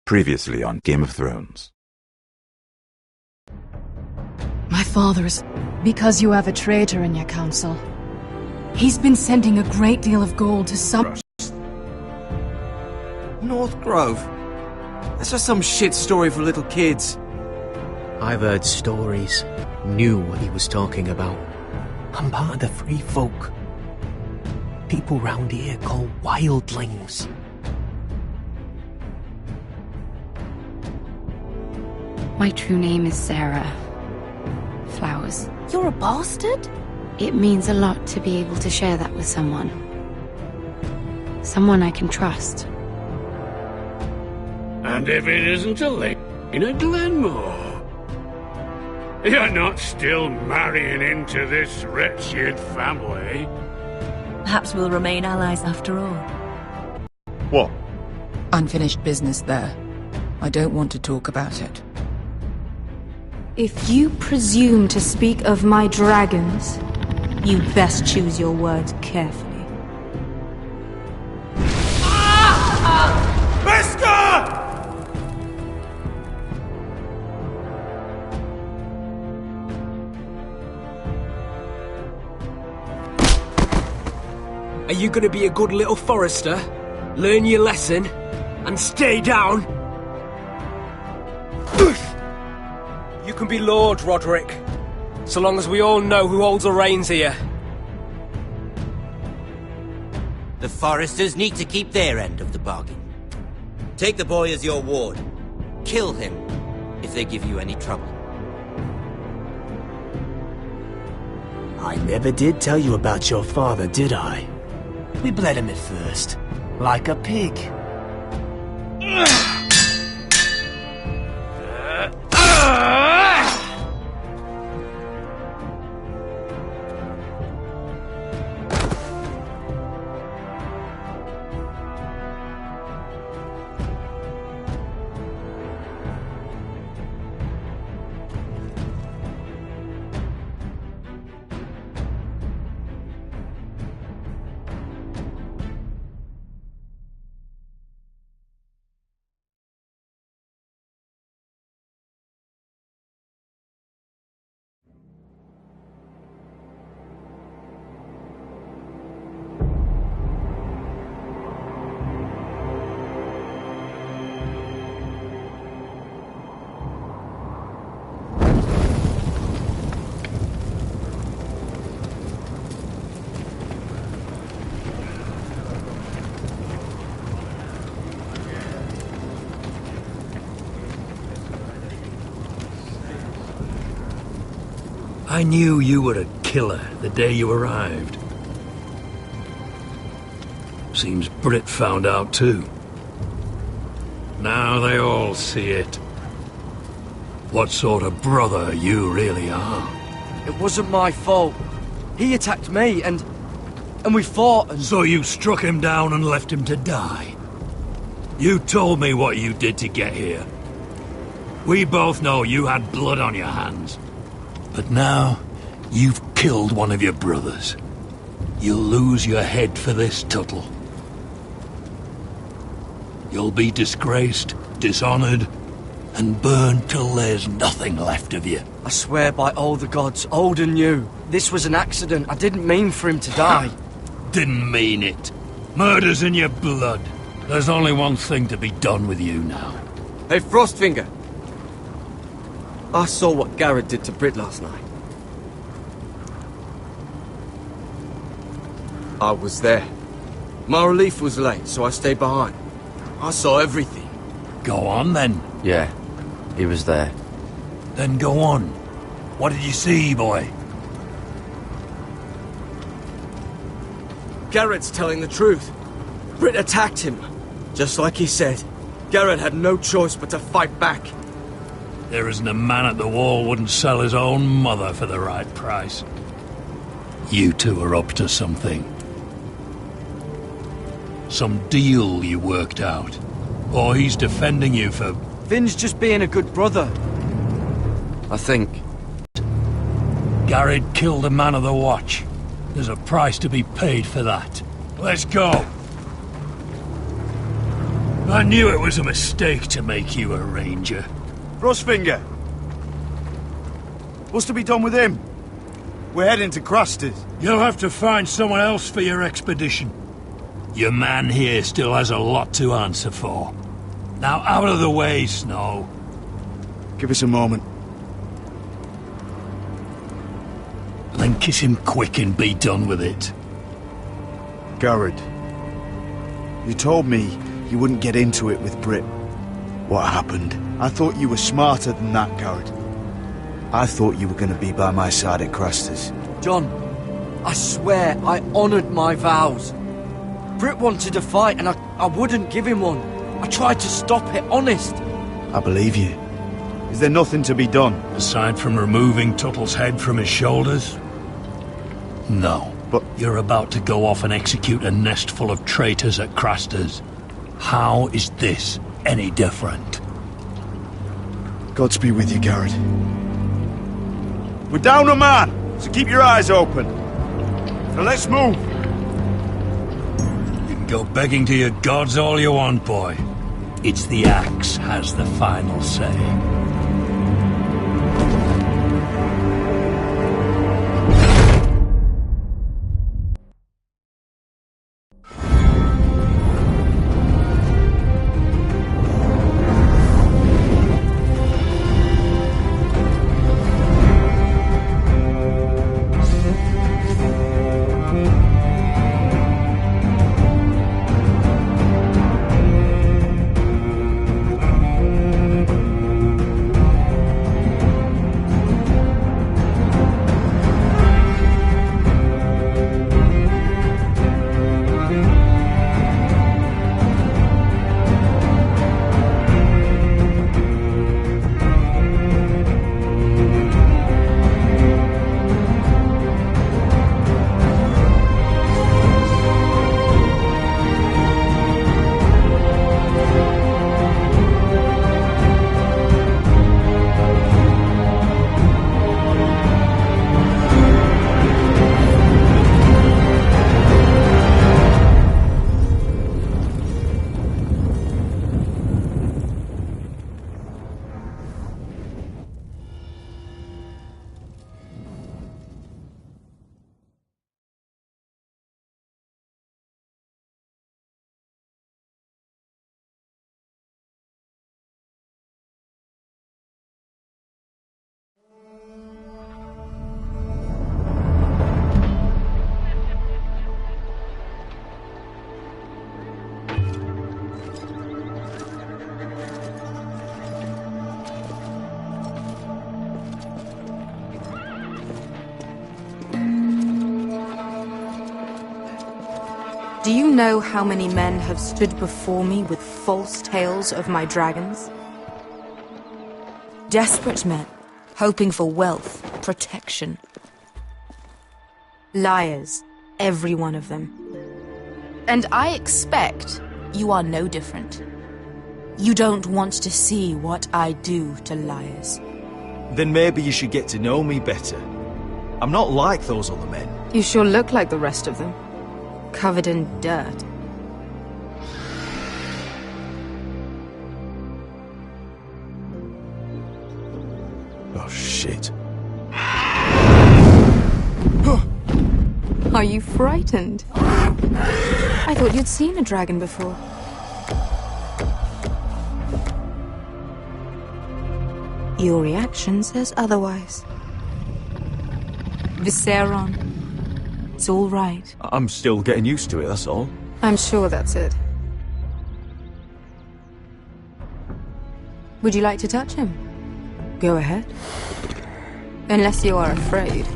Previously on Game of Thrones. My father's... Because you have a traitor in your council. He's been sending a great deal of gold to some... North Grove? That's just some shit story for little kids. I've heard stories. Knew what he was talking about. I'm part of the free folk. People round here call wildlings. My true name is Sarah Flowers. You're a bastard? It means a lot to be able to share that with someone. Someone I can trust. And if it isn't a lake in a Glenmore, you're not still marrying into this wretched family. Perhaps we'll remain allies after all. What? Unfinished business there. I don't want to talk about it. If you presume to speak of my dragons, you best choose your words carefully. Are you gonna be a good little forester? Learn your lesson? And stay down? You can be Lord, Roderick. So long as we all know who holds the reins here. The Foresters need to keep their end of the bargain. Take the boy as your ward. Kill him if they give you any trouble. I never did tell you about your father, did I? We bled him at first, like a pig. I knew you were a killer the day you arrived. Seems Britt found out too. Now they all see it. What sort of brother you really are. It wasn't my fault. He attacked me and we fought and... So you struck him down and left him to die? You told me what you did to get here. We both know you had blood on your hands. But now, you've killed one of your brothers. You'll lose your head for this, Tuttle. You'll be disgraced, dishonored, and burned till there's nothing left of you. I swear by all the gods, old and new, this was an accident. I didn't mean for him to die. Didn't mean it. Murder's in your blood. There's only one thing to be done with you now. Hey, Frostfinger. I saw what Garrett did to Britt last night. I was there. My relief was late, so I stayed behind. I saw everything. Go on, then. Yeah, he was there. Then go on. What did you see, boy? Garrett's telling the truth. Britt attacked him. Just like he said. Garrett had no choice but to fight back. There isn't a man at the wall wouldn't sell his own mother for the right price. You two are up to something. Some deal you worked out. Or he's defending you for... Finn's just being a good brother. I think. Garrett killed a man of the watch. There's a price to be paid for that. Let's go. I knew it was a mistake to make you a ranger. Frostfinger! What's to be done with him? We're heading to Craster's. You'll have to find someone else for your expedition. Your man here still has a lot to answer for. Now out of the way, Snow. Give us a moment. Then kiss him quick and be done with it. Garrett, you told me you wouldn't get into it with Brit. What happened? I thought you were smarter than that, Garrett. I thought you were going to be by my side at Craster's. John, I swear I honoured my vows. Brit wanted to fight and I wouldn't give him one. I tried to stop it, honest. I believe you. Is there nothing to be done? Aside from removing Tuttle's head from his shoulders? No. But you're about to go off and execute a nest full of traitors at Craster's. How is this any different? Godspeed with you, Garrett. We're down a man, so keep your eyes open. Now let's move. You can go begging to your gods all you want, boy. It's the axe has the final say. Do you know how many men have stood before me with false tales of my dragons? Desperate men, hoping for wealth, protection. Liars, every one of them. And I expect you are no different. You don't want to see what I do to liars. Then maybe you should get to know me better. I'm not like those other men. You sure look like the rest of them. Covered in dirt. Oh, shit. Are you frightened? I thought you'd seen a dragon before. Your reaction says otherwise. Viseron. It's all right. I'm still getting used to it, that's all. I'm sure that's it. Would you like to touch him? Go ahead. Unless you are afraid.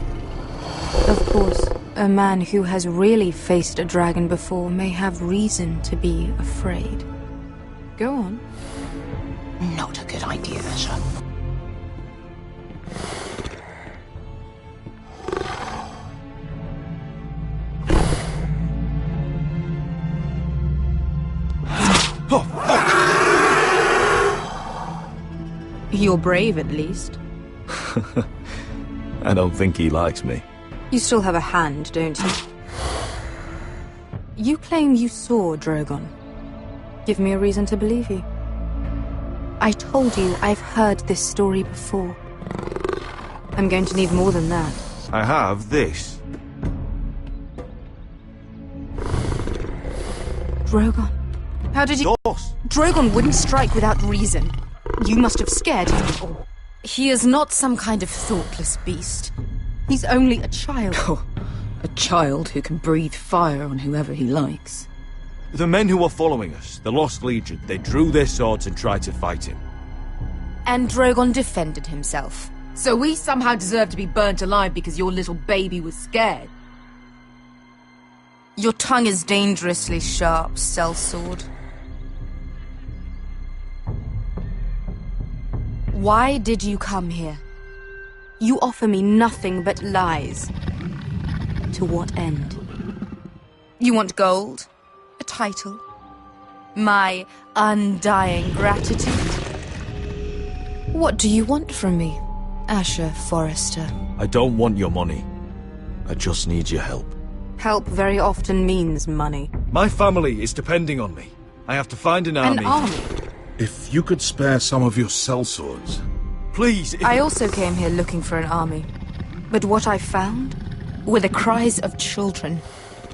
Of course, a man who has really faced a dragon before may have reason to be afraid. Go on. Not a good idea, sir. You're brave, at least. I don't think he likes me. You still have a hand, don't you? You claim you saw Drogon. Give me a reason to believe you. I told you I've heard this story before. I'm going to need more than that. I have this. Drogon. How did you... Drogon wouldn't strike without reason. You must have scared him. He is not some kind of thoughtless beast. He's only a child. Oh, a child who can breathe fire on whoever he likes. The men who were following us, the Lost Legion, they drew their swords and tried to fight him. And Drogon defended himself. So we somehow deserve to be burnt alive because your little baby was scared? Your tongue is dangerously sharp, sellsword. Why did you come here? You offer me nothing but lies. To what end? You want gold? A title? My undying gratitude? What do you want from me, Asher Forrester? I don't want your money. I just need your help. Help very often means money. My family is depending on me. I have to find an army. An army? If you could spare some of your sellswords. Please, I also came here looking for an army. But what I found were the cries of children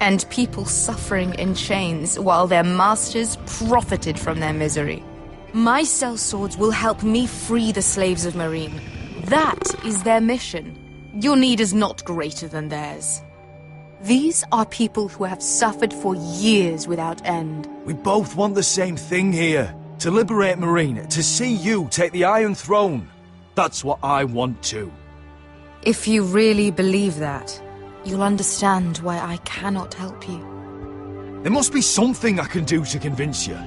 and people suffering in chains while their masters profited from their misery. My sellswords will help me free the slaves of Meereen. That is their mission. Your need is not greater than theirs. These are people who have suffered for years without end. We both want the same thing here. To liberate Meereen, to see you take the Iron Throne. That's what I want too. If you really believe that, you'll understand why I cannot help you. There must be something I can do to convince you.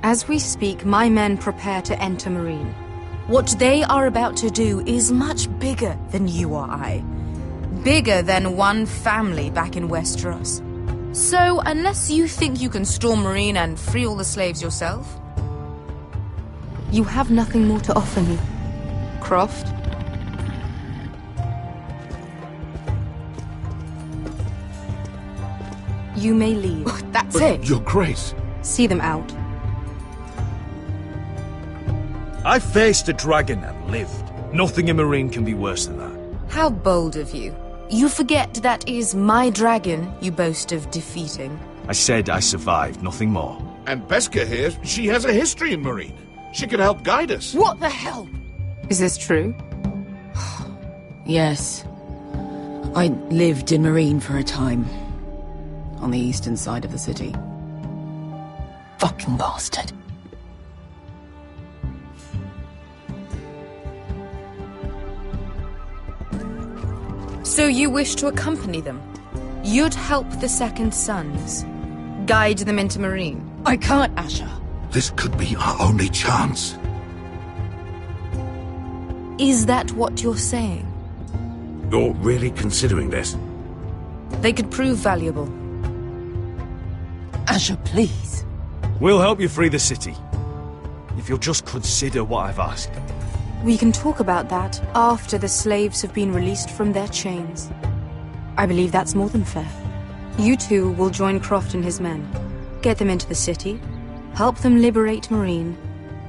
As we speak, my men prepare to enter Meereen. What they are about to do is much bigger than you or I. Bigger than one family back in Westeros. So, unless you think you can storm Meereen and free all the slaves yourself, you have nothing more to offer me, Croft. You may leave. That's it. Your Grace. See them out. I faced a dragon and lived. Nothing in Meereen can be worse than that. How bold of you. You forget that is my dragon you boast of defeating. I said I survived, nothing more. And Beskha here, she has a history in Meereen. She could help guide us. What the hell? Is this true? Yes. I lived in Meereen for a time. On the eastern side of the city. Fucking bastard. So you wish to accompany them? You'd help the Second Sons? Guide them into Meereen? I can't, Asher. This could be our only chance. Is that what you're saying? You're really considering this? They could prove valuable. Asher, please. We'll help you free the city. If you'll just consider what I've asked. We can talk about that after the slaves have been released from their chains. I believe that's more than fair. You two will join Croft and his men. Get them into the city, help them liberate Meereen,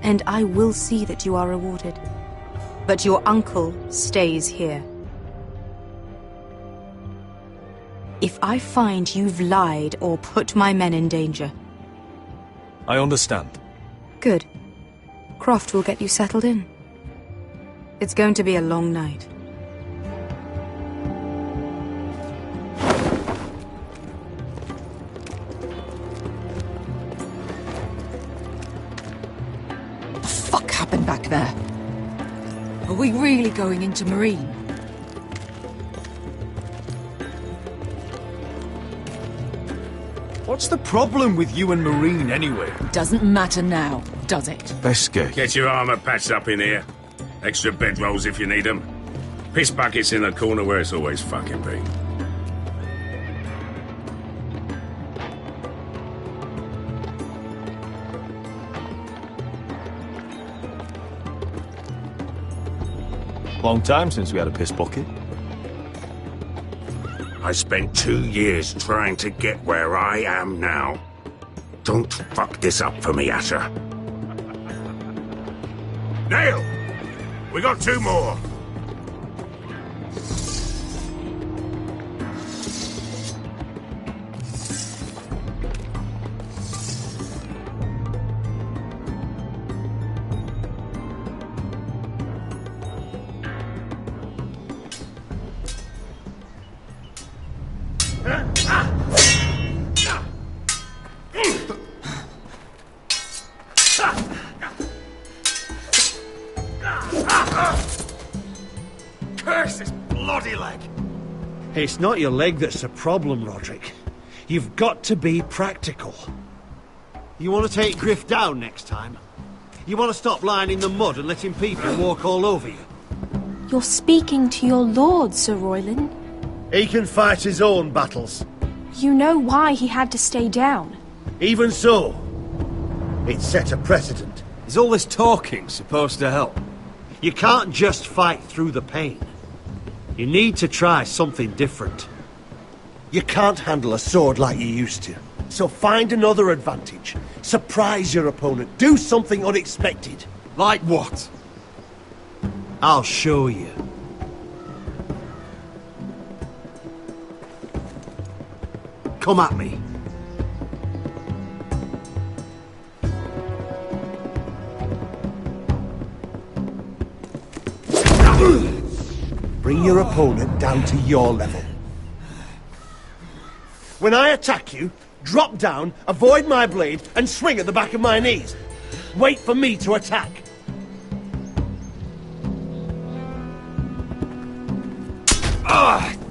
and I will see that you are rewarded. But your uncle stays here. If I find you've lied or put my men in danger... I understand. Good. Croft will get you settled in. It's going to be a long night. What the fuck happened back there? Are we really going into Meereen? What's the problem with you and Meereen, anyway? Doesn't matter now, does it? Beskha. Get your armor patched up in here. Extra bedrolls if you need them. Piss buckets in the corner where it's always fucking been. Long time since we had a piss bucket. I spent 2 years trying to get where I am now. Don't fuck this up for me, Asher. Nail! We got 2 more! Curse this bloody leg! It's not your leg that's the problem, Roderick. You've got to be practical. You want to take Griff down next time? You want to stop lying in the mud and letting people walk all over you? You're speaking to your lord, Sir Royland. He can fight his own battles. You know why he had to stay down. Even so, it set a precedent. Is all this talking supposed to help? You can't just fight through the pain. You need to try something different. You can't handle a sword like you used to. So find another advantage. Surprise your opponent. Do something unexpected. Like what? I'll show you. Come at me. Bring your opponent down to your level. When I attack you, drop down, avoid my blade, and swing at the back of my knees. Wait for me to attack.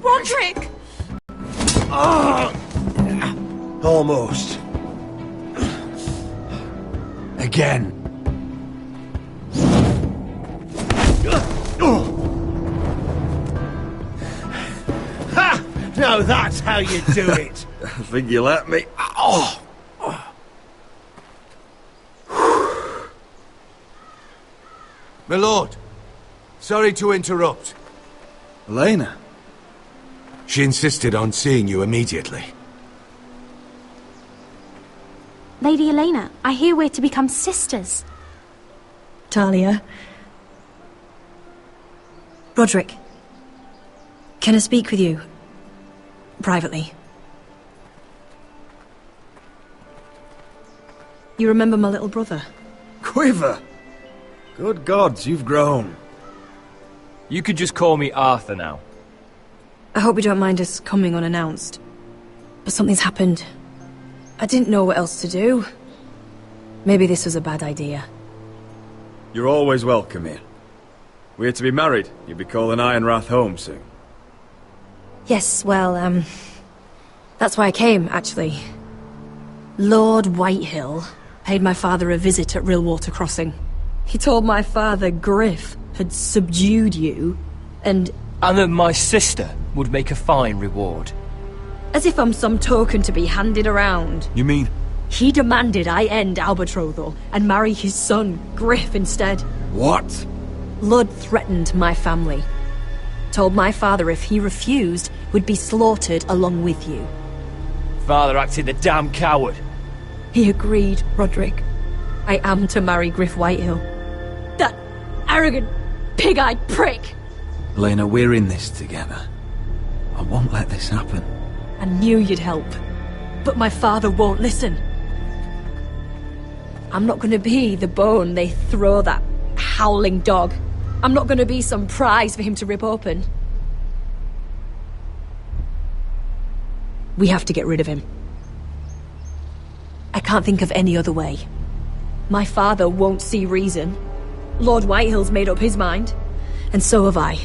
Roderick! Almost. Again. Ha! Now that's how you do it. I think you let me. Oh! My lord, sorry to interrupt. Elena? She insisted on seeing you immediately. Lady Elena, I hear we're to become sisters. Talia. Roderick. Can I speak with you? Privately. You remember my little brother? Quiver! Good gods, you've grown. You could just call me Arthur now. I hope you don't mind us coming unannounced. But something's happened. I didn't know what else to do. Maybe this was a bad idea. You're always welcome here. We're to be married. You'll be calling Ironrath home soon. Yes, well, that's why I came, actually. Lord Whitehill paid my father a visit at Rillwater Crossing. He told my father Griff had subdued you, and that my sister would make a fine reward. As if I'm some token to be handed around. You mean? He demanded I end our betrothal and marry his son, Griff, instead. What? Lud threatened my family. Told my father if he refused, would be slaughtered along with you. Father acted the damn coward. He agreed, Roderick. I am to marry Griff Whitehill. That arrogant, pig-eyed prick! Elena, we're in this together. I won't let this happen. I knew you'd help, but my father won't listen. I'm not gonna be the bone they throw that howling dog. I'm not gonna be some prize for him to rip open. We have to get rid of him. I can't think of any other way. My father won't see reason. Lord Whitehill's made up his mind, and so have I.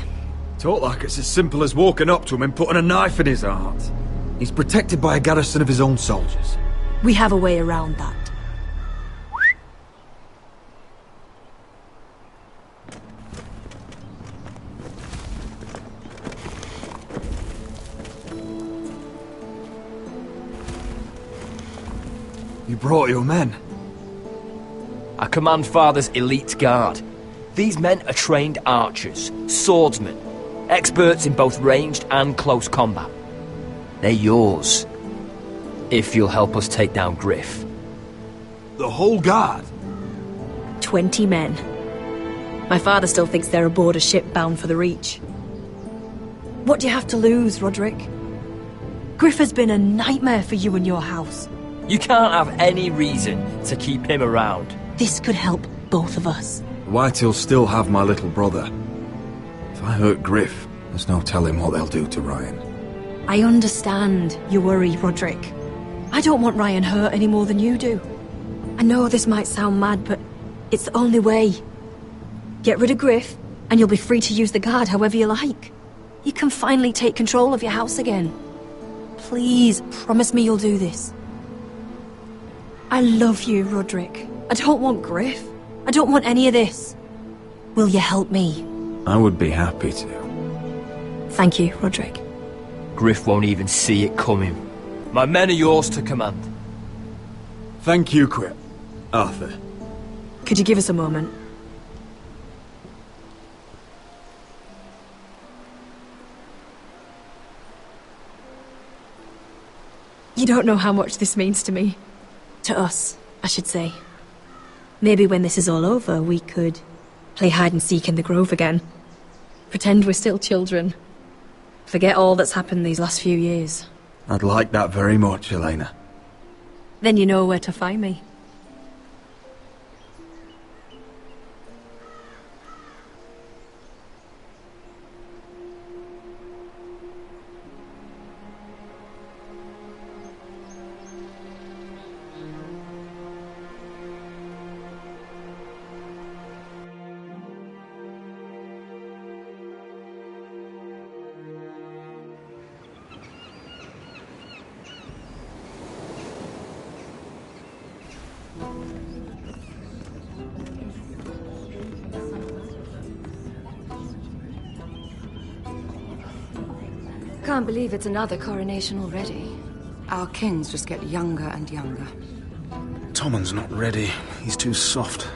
Talk like it's as simple as walking up to him and putting a knife in his heart. He's protected by a garrison of his own soldiers. We have a way around that. You brought your men. I command Father's elite guard. These men are trained archers, swordsmen, experts in both ranged and close combat. They're yours. If you'll help us take down Griff. The whole guard? 20 men. My father still thinks they're aboard a ship bound for the Reach. What do you have to lose, Roderick? Griff has been a nightmare for you and your house. You can't have any reason to keep him around. This could help both of us. The Whitehills still have my little brother. If I hurt Griff, there's no telling what they'll do to Ryan. I understand your worry, Roderick. I don't want Ryan hurt any more than you do. I know this might sound mad, but it's the only way. Get rid of Griff, and you'll be free to use the guard however you like. You can finally take control of your house again. Please, promise me you'll do this. I love you, Roderick. I don't want Griff. I don't want any of this. Will you help me? I would be happy to. Thank you, Roderick. Griff won't even see it coming. My men are yours to command. Thank you, Quip. Arthur. Could you give us a moment? You don't know how much this means to me. To us, I should say. Maybe when this is all over, we could play hide and seek in the grove again. Pretend we're still children. Forget all that's happened these last few years. I'd like that very much, Elena. Then you know where to find me. Can't believe it's another coronation already. Our kings just get younger and younger. Tommen's not ready. He's too soft.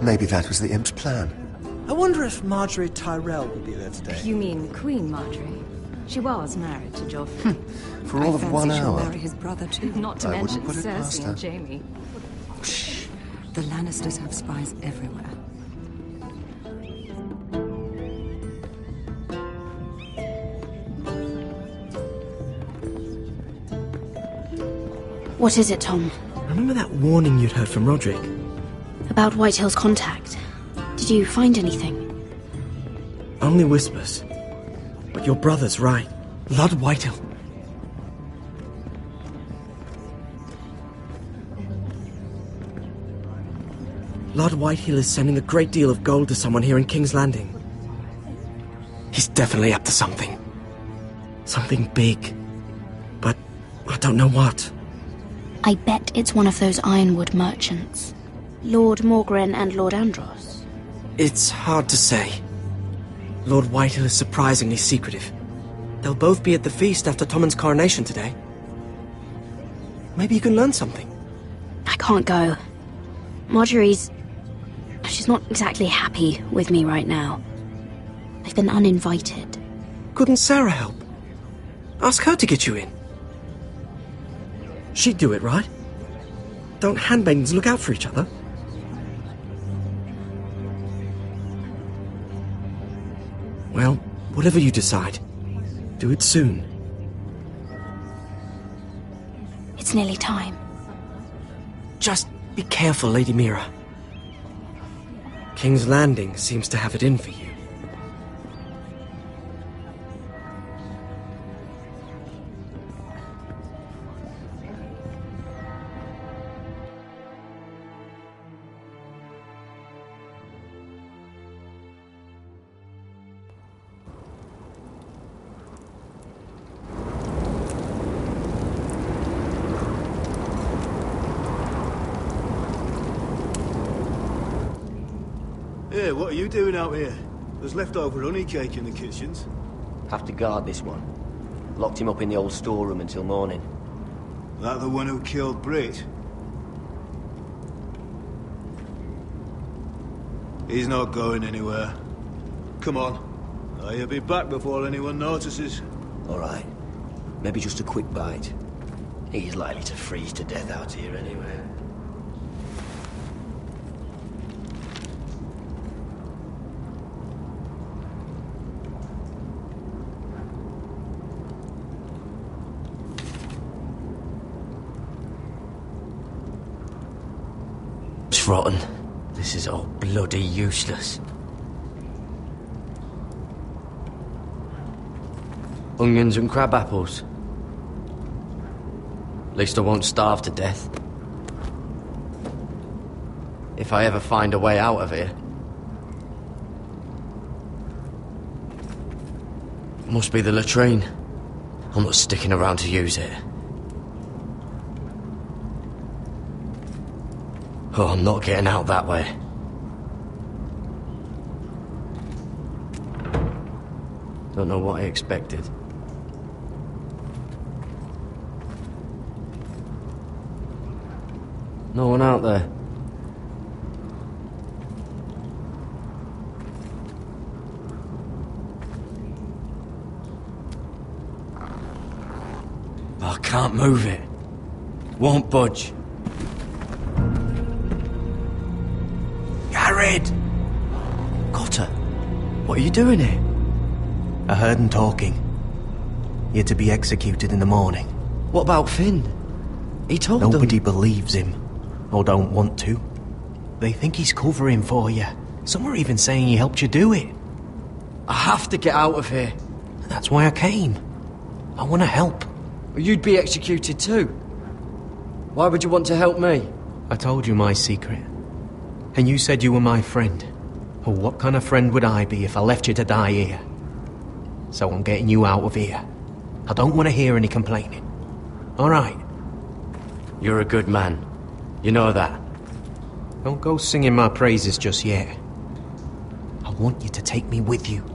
Maybe that was the imp's plan. I wonder if Marjorie Tyrell will be there today. You mean Queen Marjorie? She was married to Joffrey. For all of 1 She'll hour. marry his brother too. Not to I mention wouldn't put it past Cersei her. and Jaime. Shh. The Lannisters have spies everywhere. What is it, Tom? Remember that warning you'd heard from Roderick? About Whitehill's contact. Did you find anything? Only whispers. But your brother's right. Lord Whitehill. Lord Whitehill is sending a great deal of gold to someone here in King's Landing. He's definitely up to something. Something big. But I don't know what. I bet it's one of those ironwood merchants. Lord Morgren and Lord Andros. It's hard to say. Lord Whitehill is surprisingly secretive. They'll both be at the feast after Tommen's coronation today. Maybe you can learn something. I can't go. She's not exactly happy with me right now. I've been uninvited. Couldn't Sarah help? Ask her to get you in. She'd do it, right? Don't handmaidens look out for each other? Well, whatever you decide, do it soon. It's nearly time. Just be careful, Lady Mira. King's Landing seems to have it in for you. Hey, what are you doing out here? There's leftover honey cake in the kitchens. Have to guard this one. Locked him up in the old storeroom until morning. That the one who killed Brit? He's not going anywhere. Come on. He'll be back before anyone notices. All right. Maybe just a quick bite. He's likely to freeze to death out here anyway. It's rotten. This is all bloody useless. Onions and crab apples. At least I won't starve to death. If I ever find a way out of here. Must be the latrine. I'm not sticking around to use it. Oh, I'm not getting out that way. Don't know what I expected. No one out there. I can't move it. Won't budge. Jared! Cotter, what are you doing here? I heard him talking. You're to be executed in the morning. What about Finn? He told them... Nobody believes him. Or don't want to. They think he's covering for you. Some are even saying he helped you do it. I have to get out of here. That's why I came. I want to help. You'd be executed too. Why would you want to help me? I told you my secret. And you said you were my friend. Well, what kind of friend would I be if I left you to die here? So I'm getting you out of here. I don't want to hear any complaining. All right? You're a good man. You know that. Don't go singing my praises just yet. I want you to take me with you.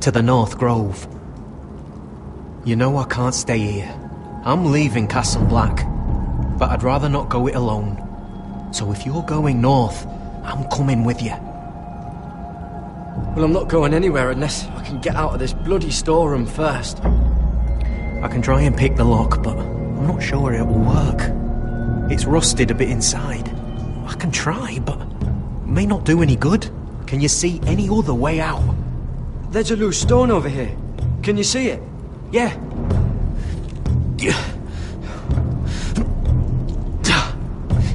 To the North Grove. You know I can't stay here. I'm leaving Castle Black. But I'd rather not go it alone. So if you're going north, I'm coming with you. Well, I'm not going anywhere unless I can get out of this bloody storeroom first. I can try and pick the lock, but I'm not sure it will work. It's rusted a bit inside. I can try, but it may not do any good. Can you see any other way out? There's a loose stone over here. Can you see it? Yeah.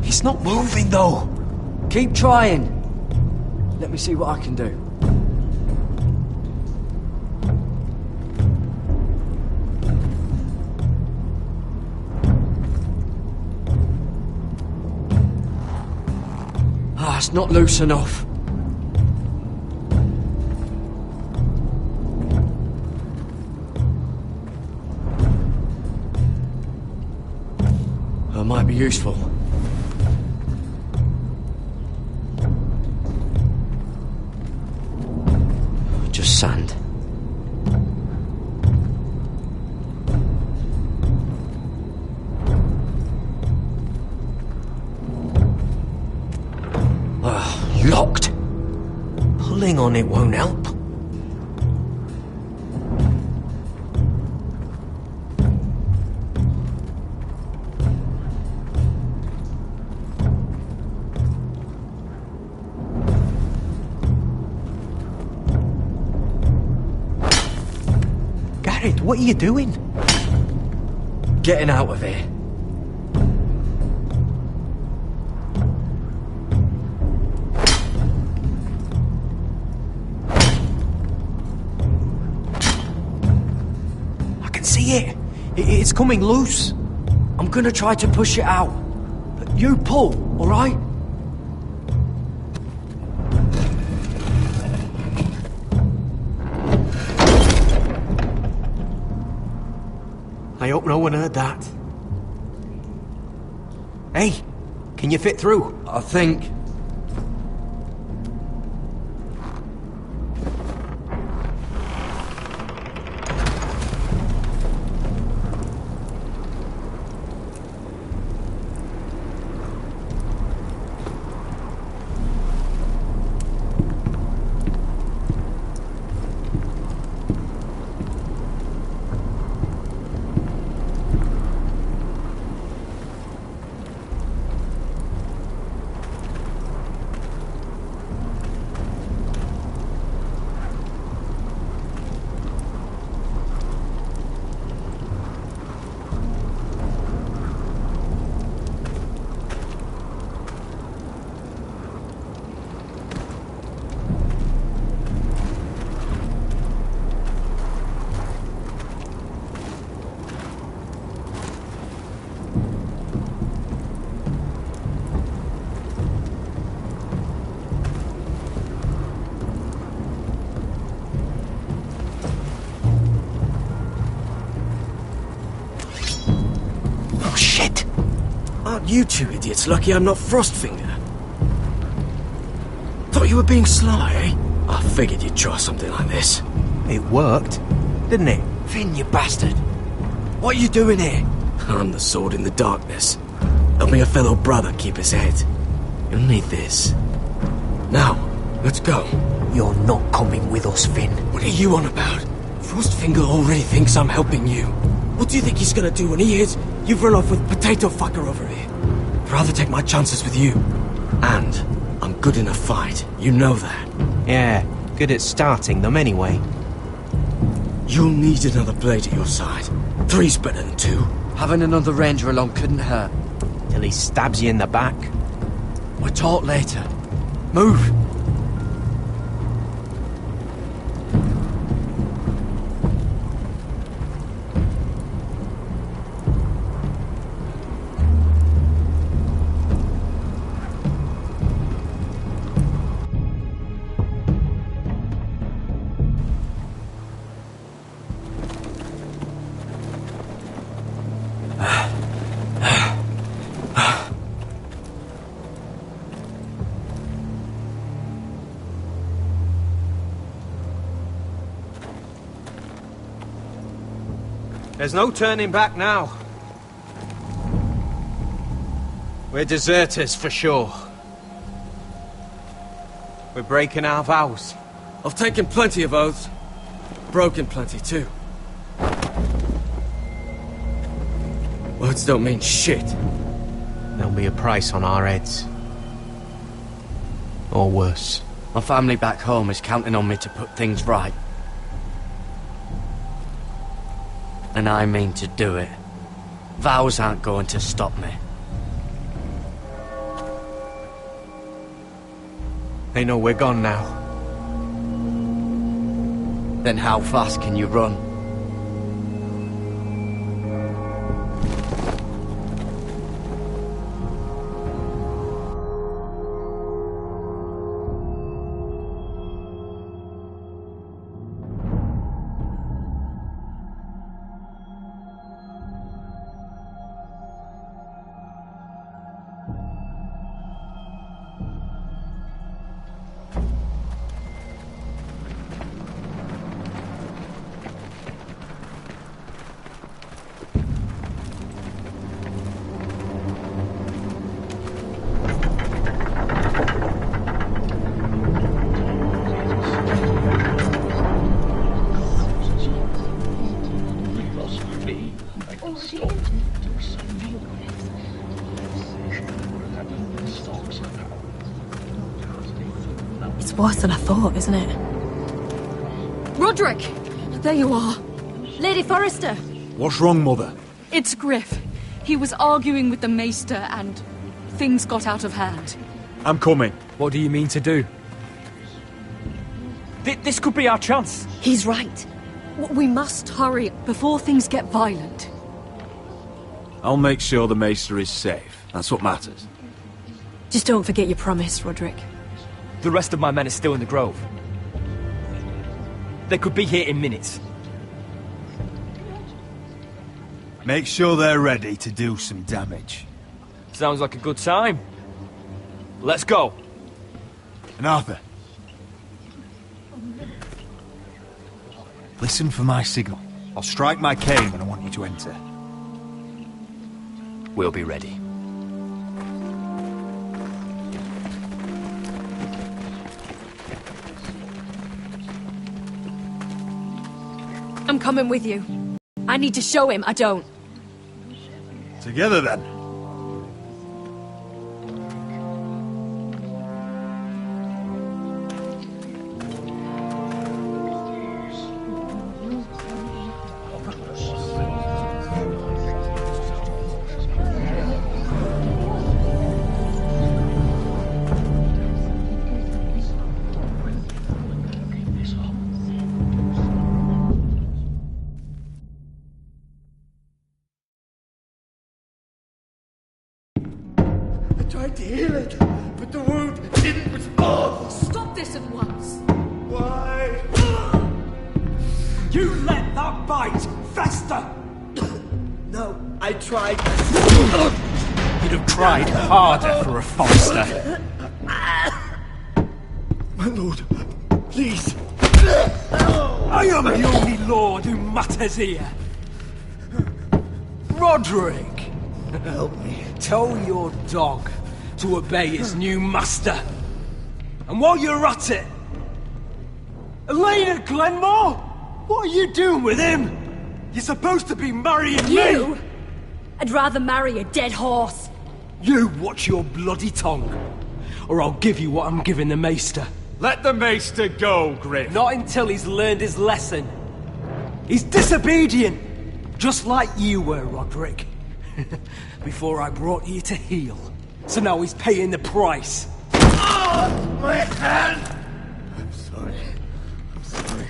It's not moving, though. Keep trying. Let me see what I can do. It's not loose enough. It might be useful. Just sand. Locked. Pulling on it won't help. Garrett, what are you doing? Getting out of here. It's coming loose. I'm gonna try to push it out. You pull, all right? I hope no one heard that. Hey, can you fit through? I think. Aren't you two idiots lucky I'm not Frostfinger? Thought you were being sly, eh? I figured you'd try something like this. It worked, didn't it? Finn, you bastard! What are you doing here? I'm the sword in the darkness, helping a fellow brother keep his head. You'll need this. Now, let's go. You're not coming with us, Finn. What are you on about? Frostfinger already thinks I'm helping you. What do you think he's gonna do when he hears you've run off with Potato Fucker over here? I'd rather take my chances with you. And I'm good in a fight. You know that. Yeah, good at starting them anyway. You'll need another blade at your side. 3's better than 2. Having another ranger along couldn't hurt. Till he stabs you in the back. We'll talk later. Move! There's no turning back now. We're deserters for sure. We're breaking our vows. I've taken plenty of oaths. Broken plenty too. Words don't mean shit. There'll be a price on our heads. Or worse. My family back home is counting on me to put things right. And I mean to do it. Vows aren't going to stop me. They know we're gone now. Then how fast can you run? Worse than I thought, isn't it? Roderick! There you are. Lady Forrester! What's wrong, Mother? It's Griff. He was arguing with the Maester and things got out of hand. I'm coming. What do you mean to do? This could be our chance. He's right. We must hurry before things get violent. I'll make sure the Maester is safe. That's what matters. Just don't forget your promise, Roderick. The rest of my men are still in the grove. They could be here in minutes. Make sure they're ready to do some damage. Sounds like a good time. Let's go. And Arthur. Listen for my signal. I'll strike my cane when I want you to enter. We'll be ready. I'm coming with you. I need to show him I don't. Together then. Tried to heal it, but the wound didn't respond. Stop this at once. Why? You let that bite fester! No, I tried. could have tried harder for a Forester. My lord, please. I am the only lord who matters here. Roderick! Help me. Tell your dog to obey his new master. And while you're at it... Elena Glenmore? What are you doing with him? You're supposed to be marrying You? me! I'd rather marry a dead horse. You watch your bloody tongue, or I'll give you what I'm giving the Maester. Let the Maester go, Griff. Not until he's learned his lesson. He's disobedient, just like you were, Roderick. Before I brought you to heel. So now he's paying the price. Oh, my hand! I'm sorry. I'm sorry.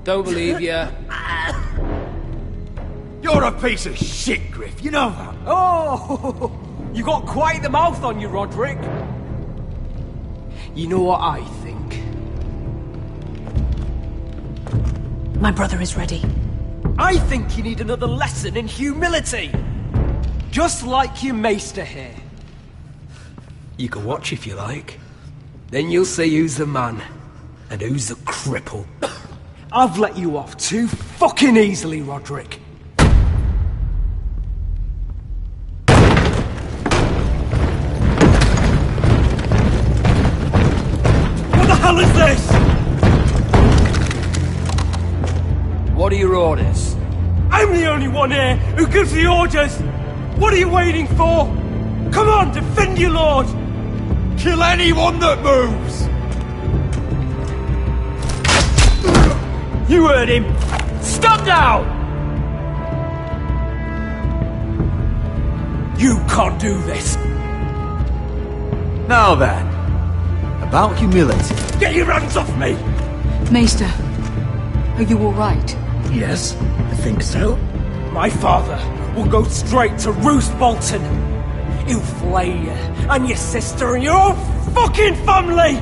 Don't believe you. You're a piece of shit, Griff. You know that. Oh! You got quite the mouth on you, Roderick. You know what I think? My brother is ready. I think you need another lesson in humility. Just like your Maester here. You can watch if you like. Then you'll see who's the man and who's the cripple. I've let you off too fucking easily, Roderick. What the hell is this? What are your orders? I'm the only one here who gives the orders! What are you waiting for? Come on, defend your lord! Kill anyone that moves! You heard him! Stop now! You can't do this! Now then, about humility. Get your hands off me! Maester, are you all right? Yes, I think so. My father will go straight to Roose Bolton. He'll flay you, and your sister, and your whole fucking family!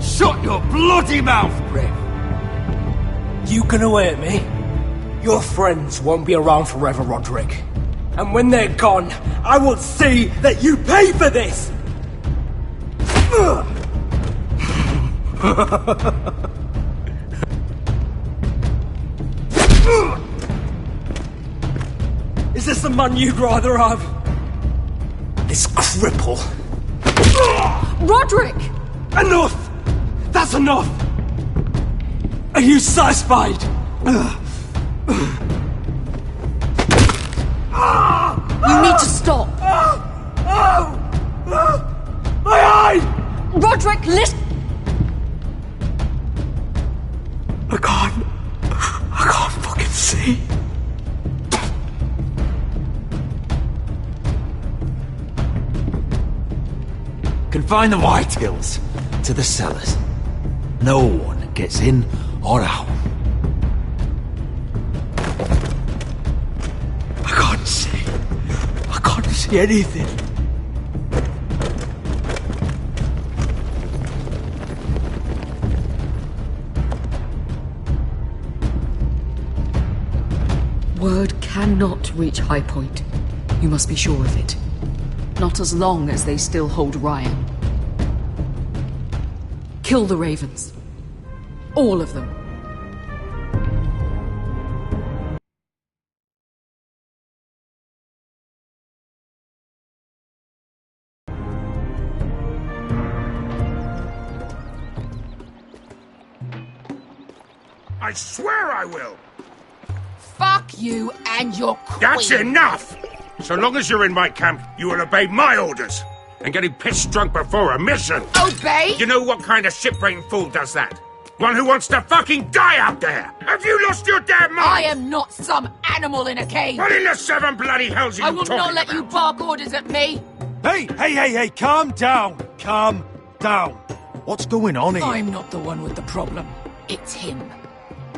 Shut your bloody mouth, Griff! You gonna hurt me? Your friends won't be around forever, Roderick. And when they're gone, I will see that you pay for this! Is this the man you'd rather have? This cripple. Roderick! Enough! That's enough! Are you satisfied? You need to stop! My eye! Roderick, listen! I can't fucking see. Confine the Whitehills to the cellars. No one gets in or out. I can't see anything. Word cannot reach High Point. You must be sure of it. Not as long as they still hold Ryan. Kill the Ravens. All of them. I swear I will! Fuck you and your queen. That's enough! So long as you're in my camp, you will obey my orders. And getting pissed drunk before a mission. Obey? You know what kind of shit-brained fool does that? One who wants to fucking die out there! Have you lost your damn mind? I am not some animal in a cage. What in the seven bloody hells are you I will talking not let about? you bark orders at me. Hey, calm down. Calm down. What's going on here? I'm not the one with the problem. It's him.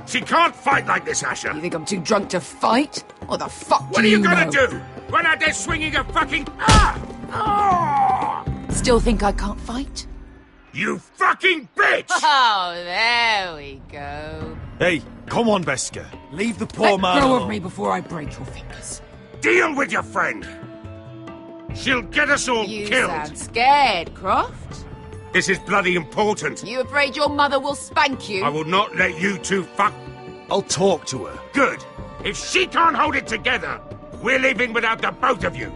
She can't fight like this, Asher. You think I'm too drunk to fight? What the fuck What do are you you gonna know? do? Run out there swinging a fucking... Still think I can't fight? You fucking bitch! Oh, there we go. Hey, come on, Beska. Leave the poor Let man go alone. of me before I break your fingers. Deal with your friend. She'll get us all You killed. sound scared, Croft. This is bloody important. You afraid your mother will spank you? I will not let you two fuck. I'll talk to her. Good. If she can't hold it together, we're leaving without the both of you.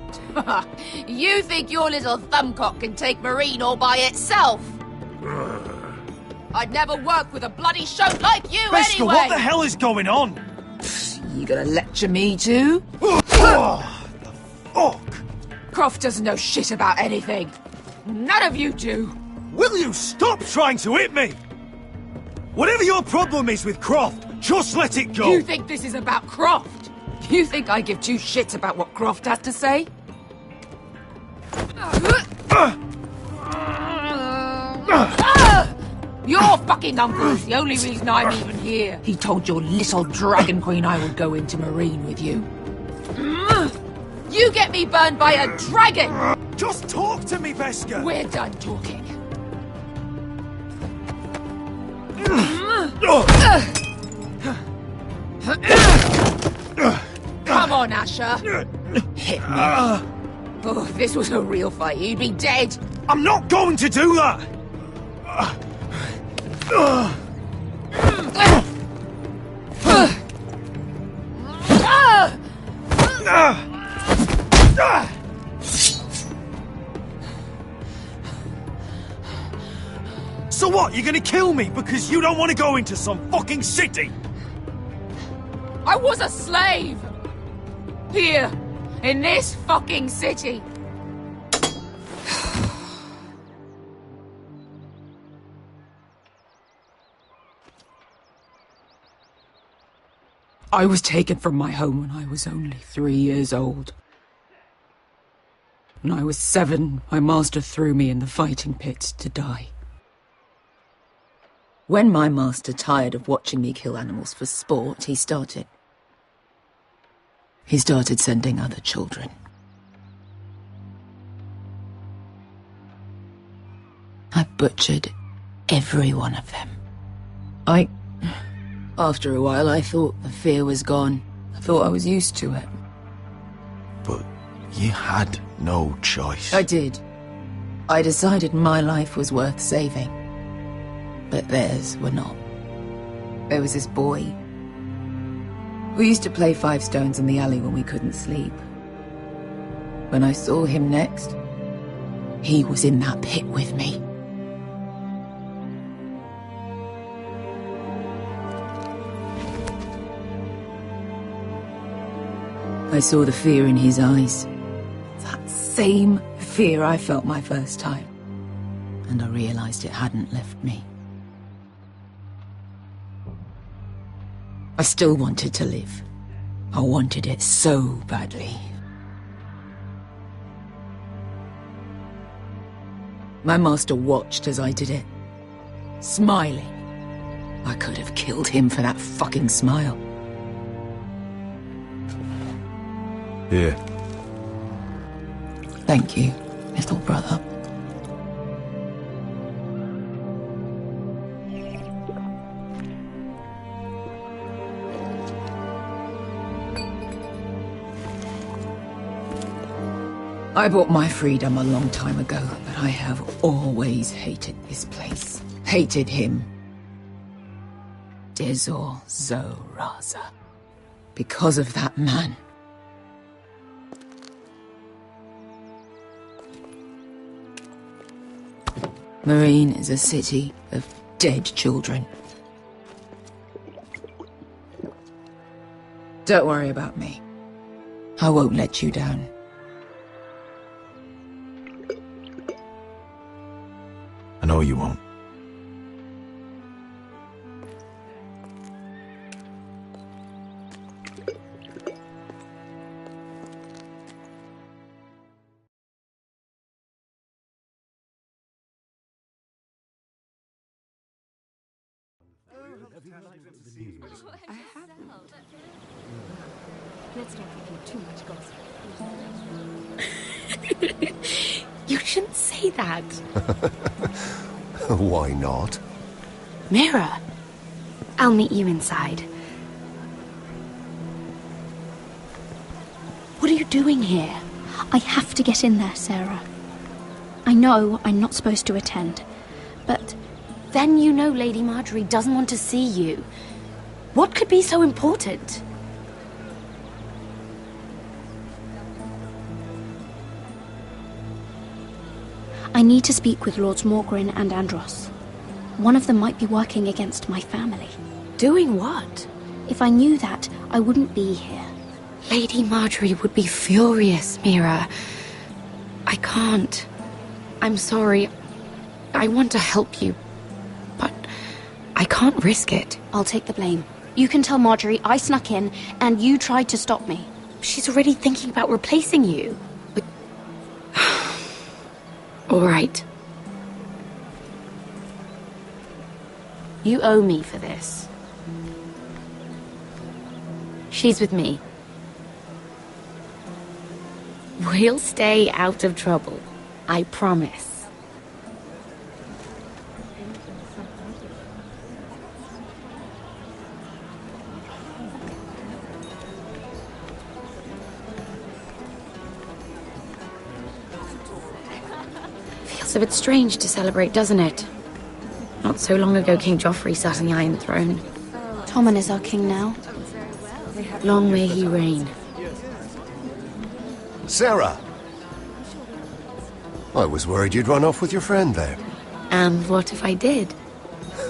You think your little thumbcock can take Marine all by itself? I'd never work with a bloody shote like you Beskha, anyway! what the hell is going on? You gonna lecture me too? Fuck! Croft doesn't know shit about anything. None of you do. Will you stop trying to hit me? Whatever your problem is with Croft, just let it go. You think this is about Croft? You think I give two shits about what Croft has to say? Your fucking uncle is the only reason I'm even here. He told your little dragon queen I would go into Marine with you. You get me burned by a dragon! Just talk to me, Beskha! We're done talking. Come on, Asher. Hit me. Oh, if this was a real fight, you'd be dead. I'm not going to do that! So what, you're gonna kill me because you don't want to go into some fucking city? I was a slave! Here, in this fucking city. I was taken from my home when I was only 3 years old. When I was 7, my master threw me in the fighting pit to die. When my master tired of watching me kill animals for sport, he started sending other children. I butchered every one of them. After a while, I thought the fear was gone. I thought I was used to it. But you had no choice. I did. I decided my life was worth saving. But theirs were not. There was this boy. We used to play 5 stones in the alley when we couldn't sleep. When I saw him next, he was in that pit with me. I saw the fear in his eyes. That same fear I felt my first time. And I realized it hadn't left me. I still wanted to live. I wanted it so badly. My master watched as I did it, smiling. I could have killed him for that fucking smile. Here. Thank you, little brother. I bought my freedom a long time ago, but I have always hated this place. Hated him. Dezor Zoraza. Because of that man. Marine is a city of dead children. Don't worry about me. I won't let you down. I know you won't. Let's not give you too much gossip. You shouldn't say that. Why not? Mira, I'll meet you inside. What are you doing here? I have to get in there, Sarah. I know I'm not supposed to attend, but... Then you know Lady Marjorie doesn't want to see you. What could be so important? I need to speak with Lords Morgren and Andros. One of them might be working against my family. Doing what? If I knew that, I wouldn't be here. Lady Marjorie would be furious, Mira. I can't. I'm sorry. I want to help you, but I can't risk it. I'll take the blame. You can tell Marjorie I snuck in, and you tried to stop me. She's already thinking about replacing you. But... All right. You owe me for this. She's with me. We'll stay out of trouble. I promise. Feels a bit strange to celebrate, doesn't it? Not so long ago, King Joffrey sat on the Iron Throne. Tommen is our king now. Long may he reign. Sarah! I was worried you'd run off with your friend there. And what if I did?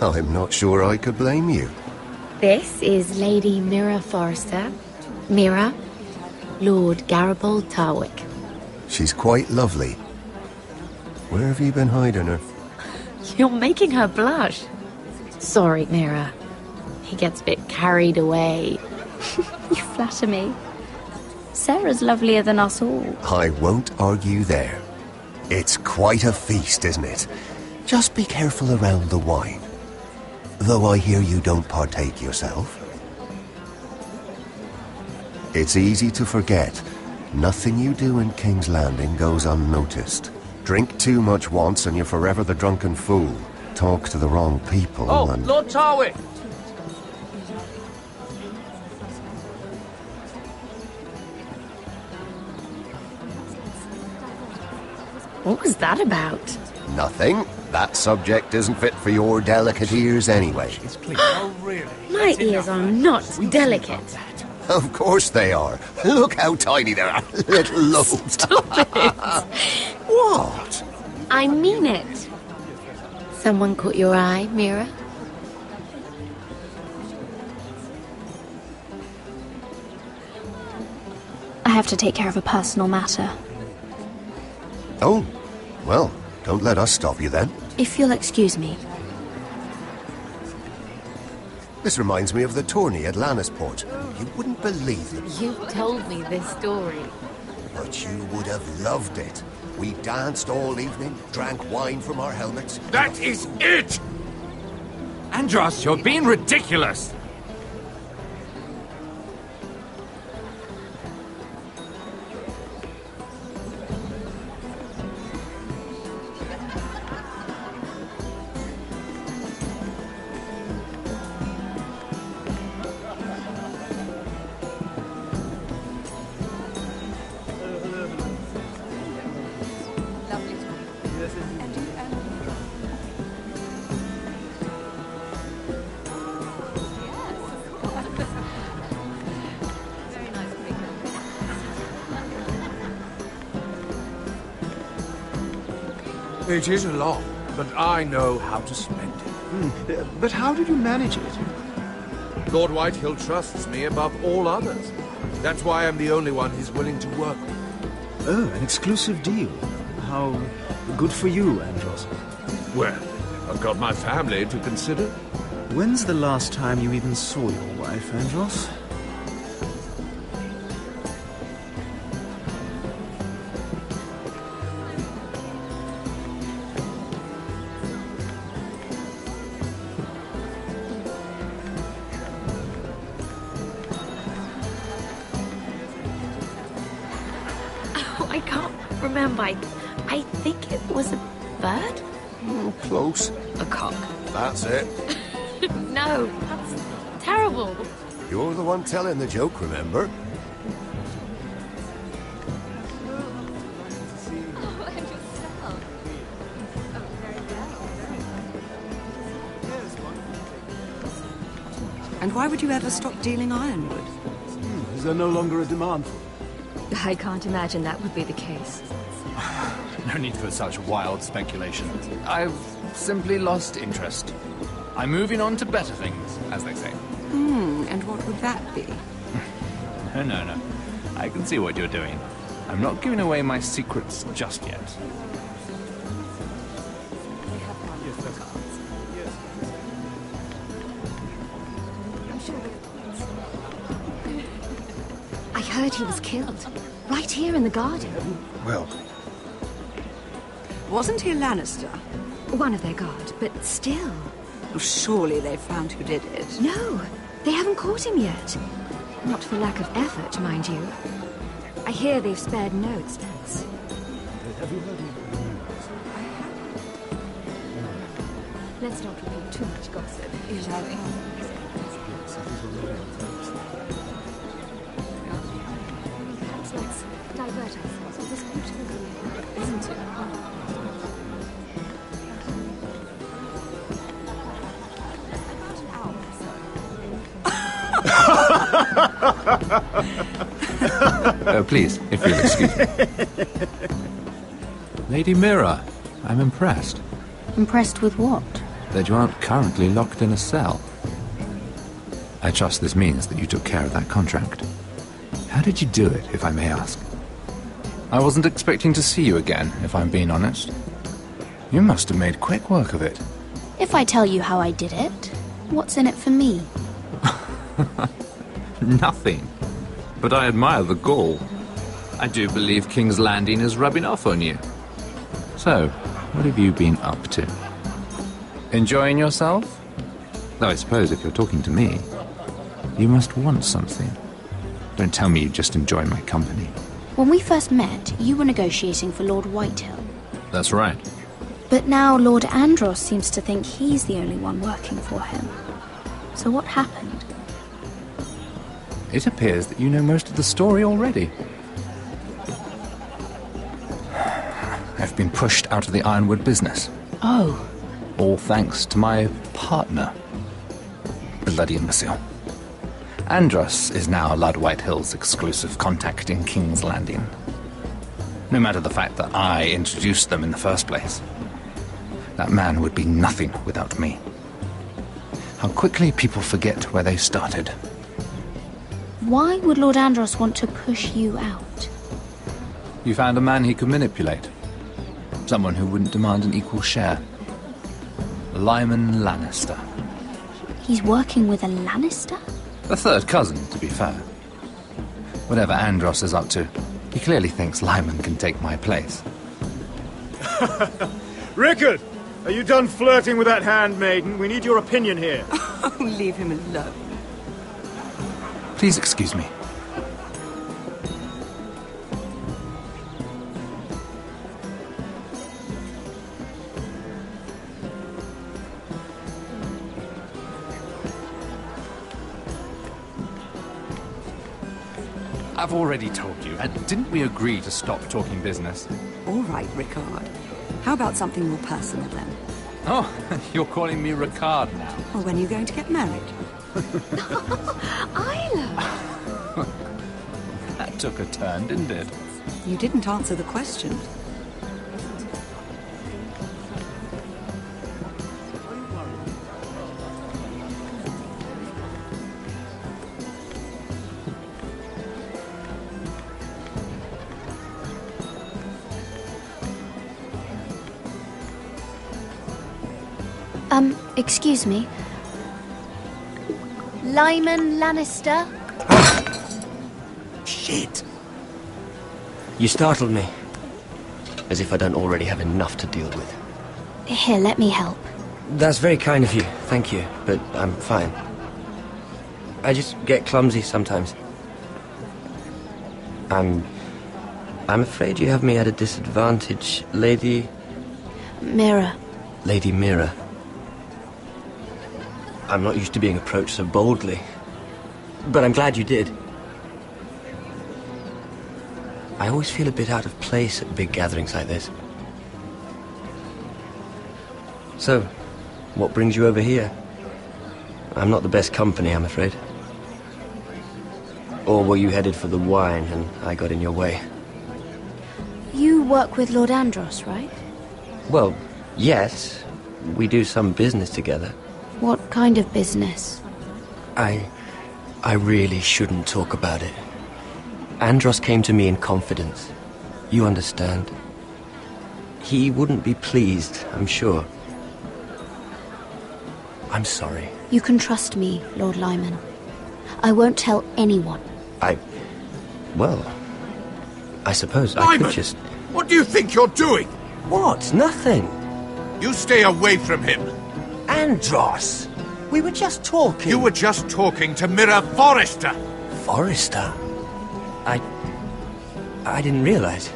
I'm not sure I could blame you. This is Lady Mira Forrester. Mira, Lord Garibald Tarwick. She's quite lovely. Where have you been hiding her? You're making her blush. Sorry, Mira. He gets a bit carried away. You flatter me. Sarah's lovelier than us all. I won't argue there. It's quite a feast, isn't it? Just be careful around the wine. Though I hear you don't partake yourself. It's easy to forget. Nothing you do in King's Landing goes unnoticed. Drink too much once and you're forever the drunken fool. Talk to the wrong people and... Lord Tarwick! What was that about? Nothing. That subject isn't fit for your delicate ears anyway. Oh, really? My ears are not delicate. Of course they are. Look how tiny they are. Little lobes. Stop it. What? I mean it. Someone caught your eye, Mira? I have to take care of a personal matter. Oh, well, don't let us stop you then. If you'll excuse me. This reminds me of the tourney at Lannisport. You wouldn't believe it. You've told me this story. But you would have loved it. We danced all evening, drank wine from our helmets. That is it! Andros, you're being ridiculous! It is a lot, but I know how to spend it. But how did you manage it? Lord Whitehill trusts me above all others. That's why I'm the only one he's willing to work with. Oh, an exclusive deal. How good for you, Andros. Well, I've got my family to consider. When's the last time you even saw your wife, Andros? I can't remember. I think it was a bird? Close. A cock. That's it. No, that's terrible. You're the one telling the joke, remember? And why would you ever stop dealing ironwood? Is there no longer a demand for it? I can't imagine that would be the case. No need for such wild speculation. I've simply lost interest. I'm moving on to better things, as they say. And what would that be? No. I can see what you're doing. I'm not giving away my secrets just yet. I heard he was killed. Right here in the garden. Well... Wasn't he a Lannister? One of their guard, but still. Well, surely they found who did it. No, they haven't caught him yet. Not for lack of effort, mind you. I hear they've spared no expense. Have you heard of Let's not repeat too much gossip, shall we? Perhaps let's divert ourselves with this beautiful career, isn't it? Please, if you'll excuse me. Lady Mira, I'm impressed. Impressed with what? That you aren't currently locked in a cell. I trust this means that you took care of that contract. How did you do it, if I may ask? I wasn't expecting to see you again, if I'm being honest. You must have made quick work of it. If I tell you how I did it, what's in it for me? Nothing. But I admire the gall. I do believe King's Landing is rubbing off on you. So, what have you been up to? Enjoying yourself? Though I suppose if you're talking to me, you must want something. Don't tell me you just enjoy my company. When we first met, you were negotiating for Lord Whitehill. That's right. But now Lord Andros seems to think he's the only one working for him. So what happened? It appears that you know most of the story already. I've been pushed out of the ironwood business. Oh. All thanks to my partner. Bloody imbecile. Andros is now Lord Whitehill's exclusive contact in King's Landing. No matter the fact that I introduced them in the first place. That man would be nothing without me. How quickly people forget where they started. Why would Lord Andros want to push you out? You found a man he could manipulate. Someone who wouldn't demand an equal share. Lyman Lannister. He's working with a Lannister? A third cousin, to be fair. Whatever Andros is up to, he clearly thinks Lyman can take my place. Rickard! Are you done flirting with that handmaiden? We need your opinion here. Oh, leave him alone. Please excuse me. I've already told you, and didn't we agree to stop talking business? All right, Rickard. How about something more personal then? Oh, you're calling me Ricard now. Well, when are you going to get married? Isla! That took a turn, didn't it? You didn't answer the question. Excuse me. Lyman Lannister? Shit! You startled me. As if I don't already have enough to deal with. Here, let me help. That's very kind of you, thank you, but I'm fine. I just get clumsy sometimes. I'm afraid you have me at a disadvantage, Lady... Mira. Lady Mira. I'm not used to being approached so boldly. But I'm glad you did. I always feel a bit out of place at big gatherings like this. So, what brings you over here? I'm not the best company, I'm afraid. Or were you headed for the wine and I got in your way? You work with Lord Andros, right? Well, yes. We do some business together. What kind of business? I really shouldn't talk about it. Andros came to me in confidence. You understand? He wouldn't be pleased, I'm sure. I'm sorry. You can trust me, Lord Lyman. I won't tell anyone. Well, I suppose I Lyman! could just... What do you think you're doing? What? Nothing. You stay away from him. Andros! We were just talking. You were just talking to Mirror Forrester. Forrester? I didn't realize.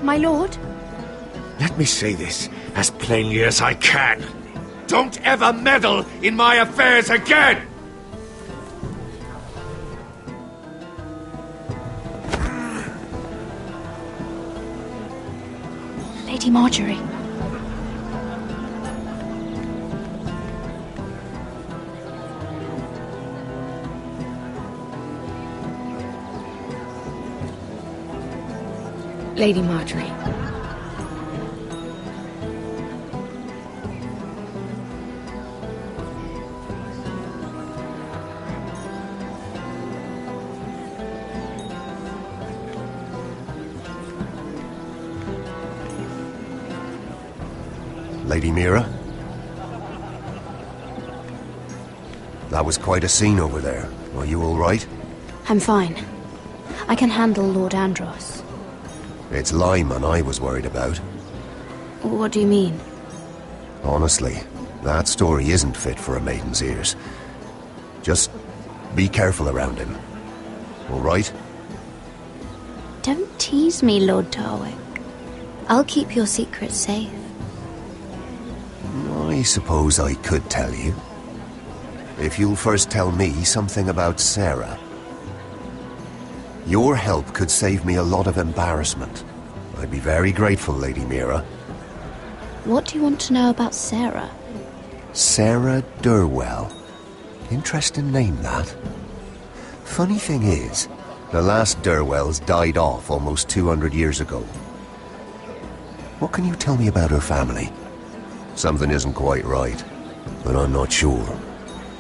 My lord? Let me say this as plainly as I can. Don't ever meddle in my affairs again! Lady Marjorie. Lady Marjorie. Lady Mira? That was quite a scene over there. Are you all right? I'm fine. I can handle Lord Andros. It's Lyman I was worried about. What do you mean? Honestly, that story isn't fit for a maiden's ears. Just be careful around him. All right? Don't tease me, Lord Tarwick. I'll keep your secret safe. I suppose I could tell you. If you'll first tell me something about Sarah. Your help could save me a lot of embarrassment. I'd be very grateful, Lady Mira. What do you want to know about Sarah? Sarah Durwell. Interesting name, that. Funny thing is, the last Durwells died off almost 200 years ago. What can you tell me about her family? Something isn't quite right, but I'm not sure.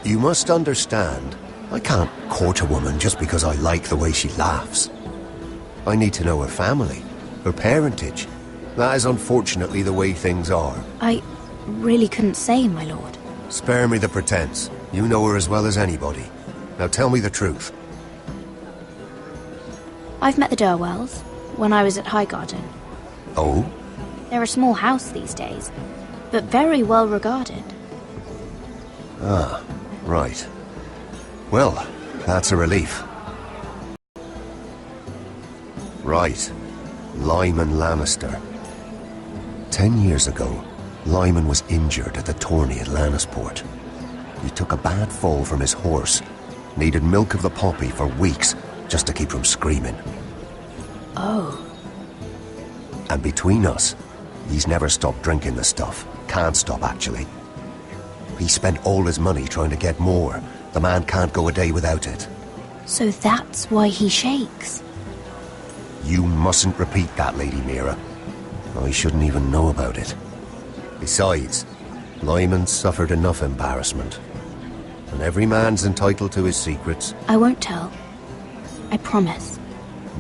You must understand, I can't court a woman just because I like the way she laughs. I need to know her family, her parentage. That is unfortunately the way things are. I really couldn't say, my lord. Spare me the pretense. You know her as well as anybody. Now tell me the truth. I've met the Durwells when I was at Highgarden. Oh? They're a small house these days, but very well regarded. Ah, right. Well, that's a relief. Right. Lyman Lannister. 10 years ago, Lyman was injured at the tourney at Lannisport. He took a bad fall from his horse. Needed milk of the poppy for weeks just to keep from screaming. Oh. And between us, he's never stopped drinking the stuff. Can't stop, actually. He spent all his money trying to get more. The man can't go a day without it. So that's why he shakes. You mustn't repeat that, Lady Mira. I shouldn't even know about it. Besides, Lyman suffered enough embarrassment. And every man's entitled to his secrets. I won't tell. I promise.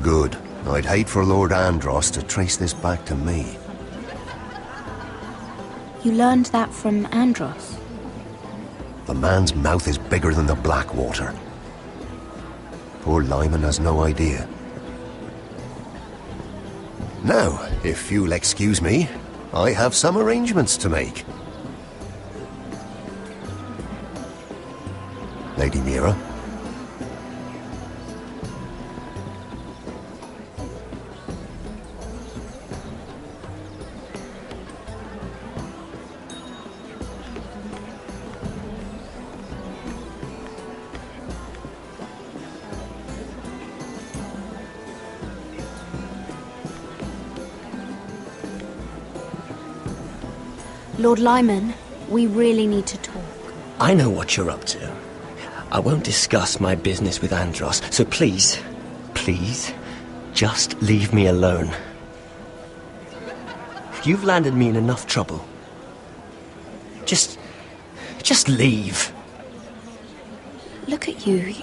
Good. I'd hate for Lord Andros to trace this back to me. You learned that from Andros? The man's mouth is bigger than the Blackwater. Poor Lyman has no idea. Now, if you'll excuse me, I have some arrangements to make. Lady Mira? Lord Lyman, we really need to talk. I know what you're up to. I won't discuss my business with Andros, so please, just leave me alone. You've landed me in enough trouble. Just leave. Look at you.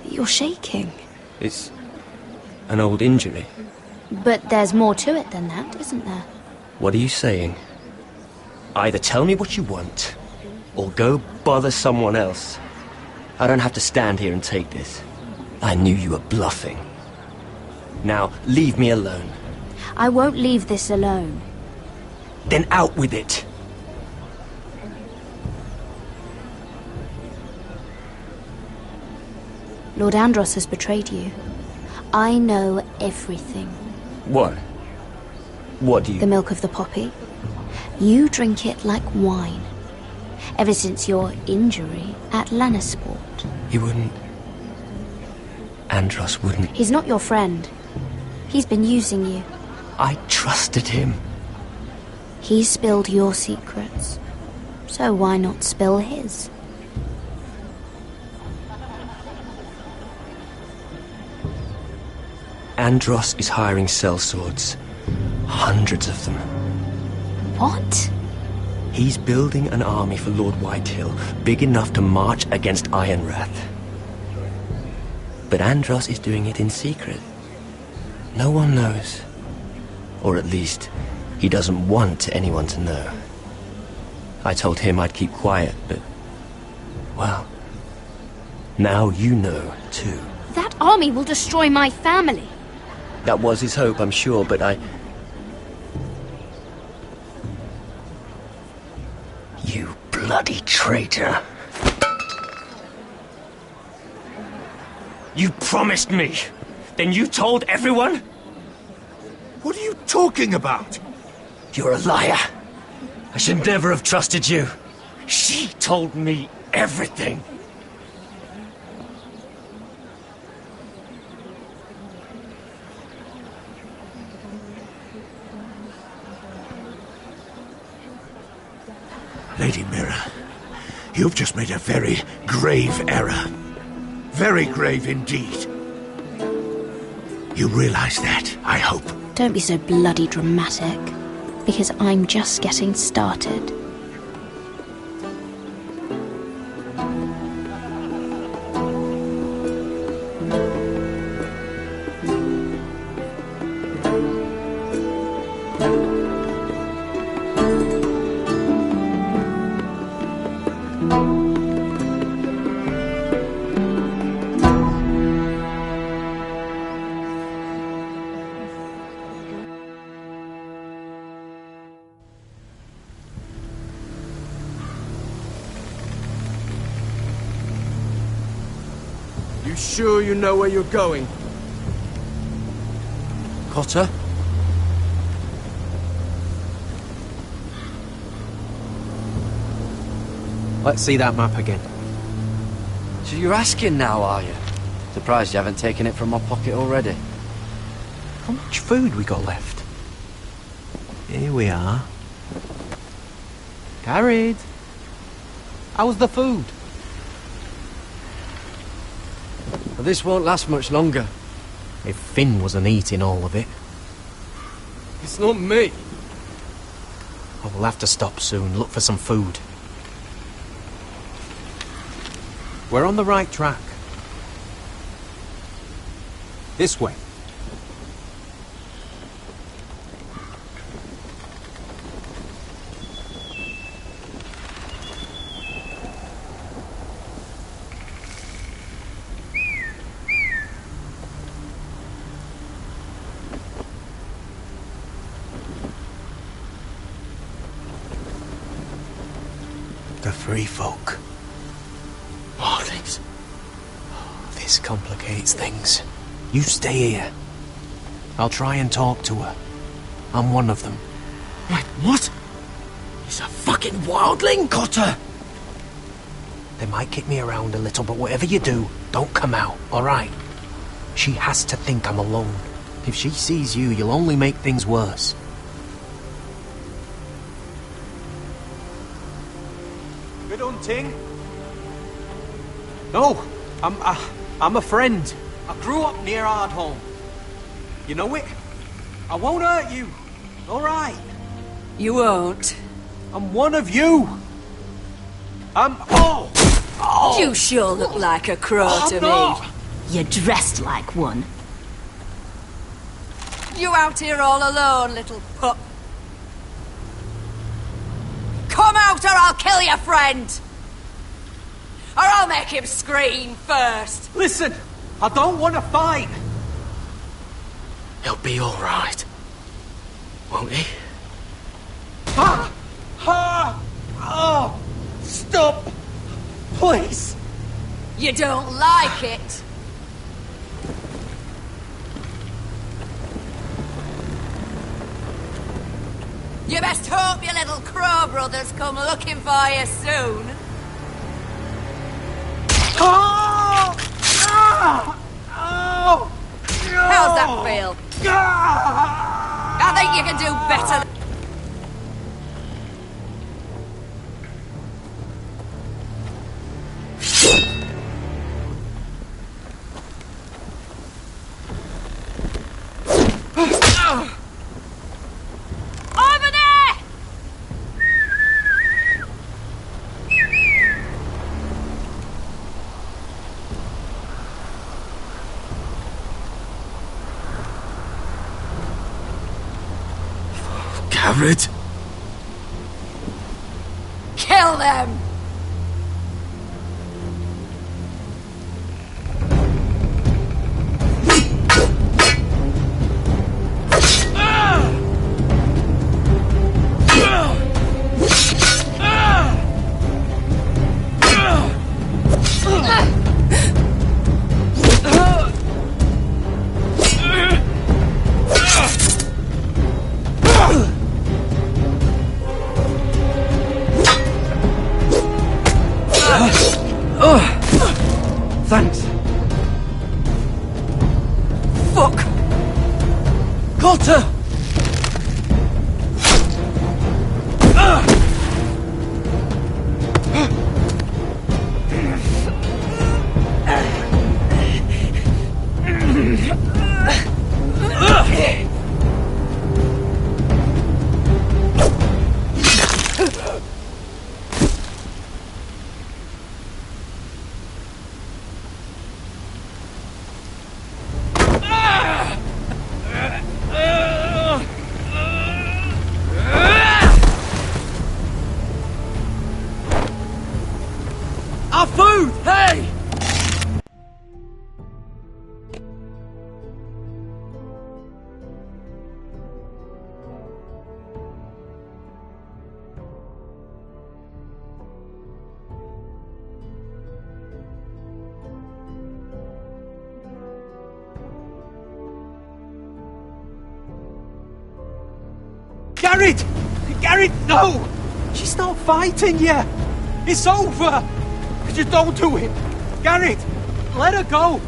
You're shaking. It's an old injury. But there's more to it than that, isn't there? What are you saying? Either tell me what you want, or go bother someone else. I don't have to stand here and take this. I knew you were bluffing. Now, leave me alone. I won't leave this alone. Then out with it. Lord Andros has betrayed you. I know everything. What? What do you... The milk of the poppy. You drink it like wine. Ever since your injury at Lannisport. He wouldn't... Andros wouldn't... He's not your friend. He's been using you. I trusted him. He spilled your secrets. So why not spill his? Andros is hiring sellswords. Hundreds of them. What? He's building an army for Lord Whitehill, big enough to march against Ironrath. But Andros is doing it in secret. No one knows. Or at least, he doesn't want anyone to know. I told him I'd keep quiet, but... well... now you know, too. That army will destroy my family. That was his hope, I'm sure, but I... You bloody traitor. You promised me! Then you told everyone? What are you talking about? You're a liar. I should never have trusted you. She told me everything. Lady Mira, you've just made a very grave error. Very grave indeed. You realize that, I hope. Don't be so bloody dramatic, because I'm just getting started. You sure you know where you're going? Cotter? Let's see that map again. So you're asking now, are you? Surprised you haven't taken it from my pocket already. How much food we got left? Here we are. Carried. How's the food? Well, this won't last much longer. If Finn wasn't eating all of it. It's not me. I will have to stop soon, look for some food. We're on the right track. This way. The free folk. Wildlings. This complicates things. You stay here. I'll try and talk to her. I'm one of them. Wait, what? He's a fucking wildling, Cotter! They might kick me around a little, but whatever you do, don't come out, alright? She has to think I'm alone. If she sees you, you'll only make things worse. Good hunting. No, I'm a friend. I grew up near Ardholm. You know it? I won't hurt you. All right. You won't. I'm one of you. Oh! You sure look like a crow to not. me. You're dressed like one. You out here all alone, little pup? Come out or I'll kill your friend! Or I'll make him scream first! Listen, I don't want to fight. He'll be all right. Won't he? Oh! Stop! Please! You don't like it? You best hope your little crow brothers come looking for you soon. Oh! Oh! How's that feel? I think you can do better. Over there! Garrett? Kill them! Thanks. Fuck! Got her! Our food! Hey! Garrett! Garrett, no! She's not fighting yet! It's over! Just don't do it! Garrett! Let her go!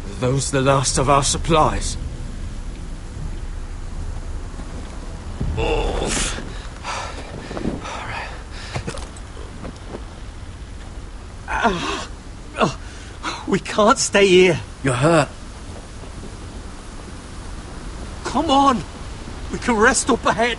Are those the last of our supplies? We can't stay here. You're hurt. Come on! We can rest up ahead.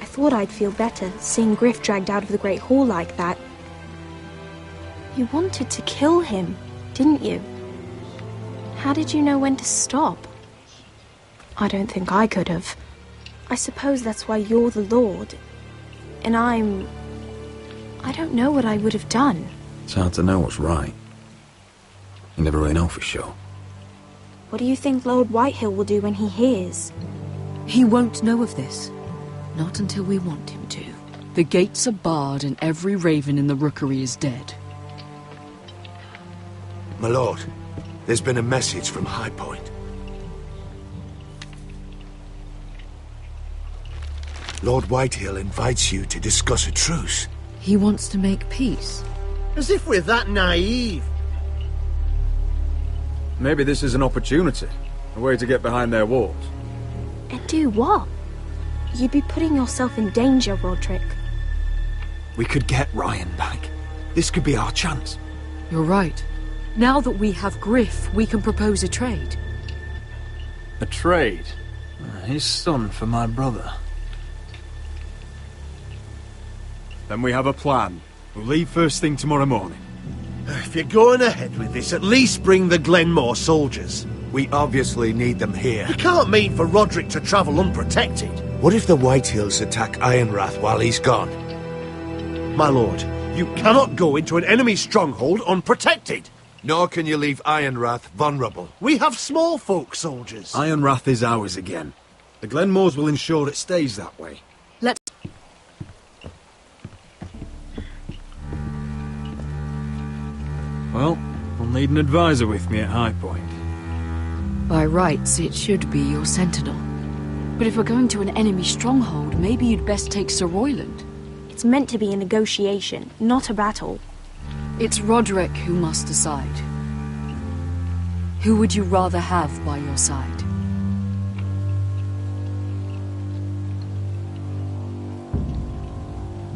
I thought I'd feel better seeing Griff dragged out of the Great Hall like that. You wanted to kill him, didn't you? How did you know when to stop? I don't think I could have. I suppose that's why you're the Lord. And I don't know what I would have done. It's hard to know what's right. You never really know for sure. What do you think Lord Whitehill will do when he hears? He won't know of this. Not until we want him to. The gates are barred and every raven in the rookery is dead. My lord, there's been a message from High Point. Lord Whitehill invites you to discuss a truce. He wants to make peace. As if we're that naive. Maybe this is an opportunity. A way to get behind their walls. And do what? You'd be putting yourself in danger, Roderick. We could get Ryan back. This could be our chance. You're right. Now that we have Griff, we can propose a trade. A trade? His son for my brother. Then we have a plan. We'll leave first thing tomorrow morning. If you're going ahead with this, at least bring the Glenmore soldiers. We obviously need them here. You can't mean for Roderick to travel unprotected. What if the Whitehills attack Ironrath while he's gone? My lord, you cannot go into an enemy stronghold unprotected. Nor can you leave Ironrath vulnerable. We have small folk soldiers. Ironrath is ours again. The Glenmores will ensure it stays that way. Let's... Well, I'll need an advisor with me at High Point. By rights, it should be your sentinel. But if we're going to an enemy stronghold, maybe you'd best take Sir Royland. It's meant to be a negotiation, not a battle. It's Roderick who must decide. Who would you rather have by your side?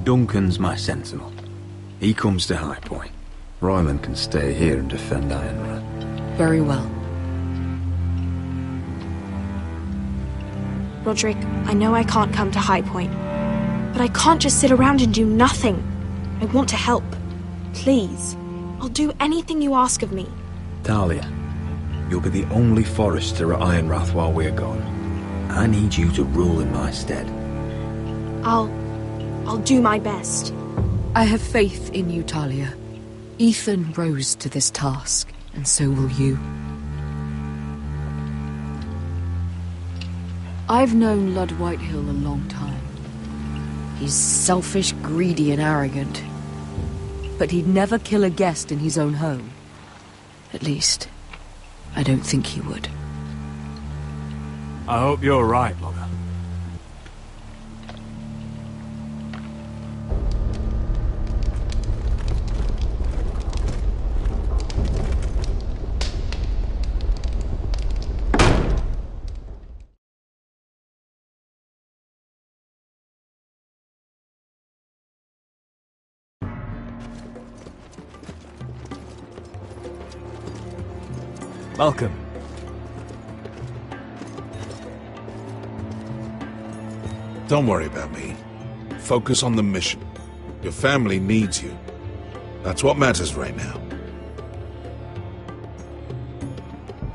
Duncan's my sentinel. He comes to High Point. Royland can stay here and defend Ironrath. Very well. Roderick, I know I can't come to High Point, but I can't just sit around and do nothing. I want to help. Please. I'll do anything you ask of me. Talia, you'll be the only forester at Ironrath while we're gone. I need you to rule in my stead. I'll do my best. I have faith in you, Talia. Ethan rose to this task, and so will you. I've known Lord Whitehill a long time. He's selfish, greedy, and arrogant. But he'd never kill a guest in his own home. At least, I don't think he would. I hope you're right, Logger. Welcome. Don't worry about me. Focus on the mission. Your family needs you. That's what matters right now.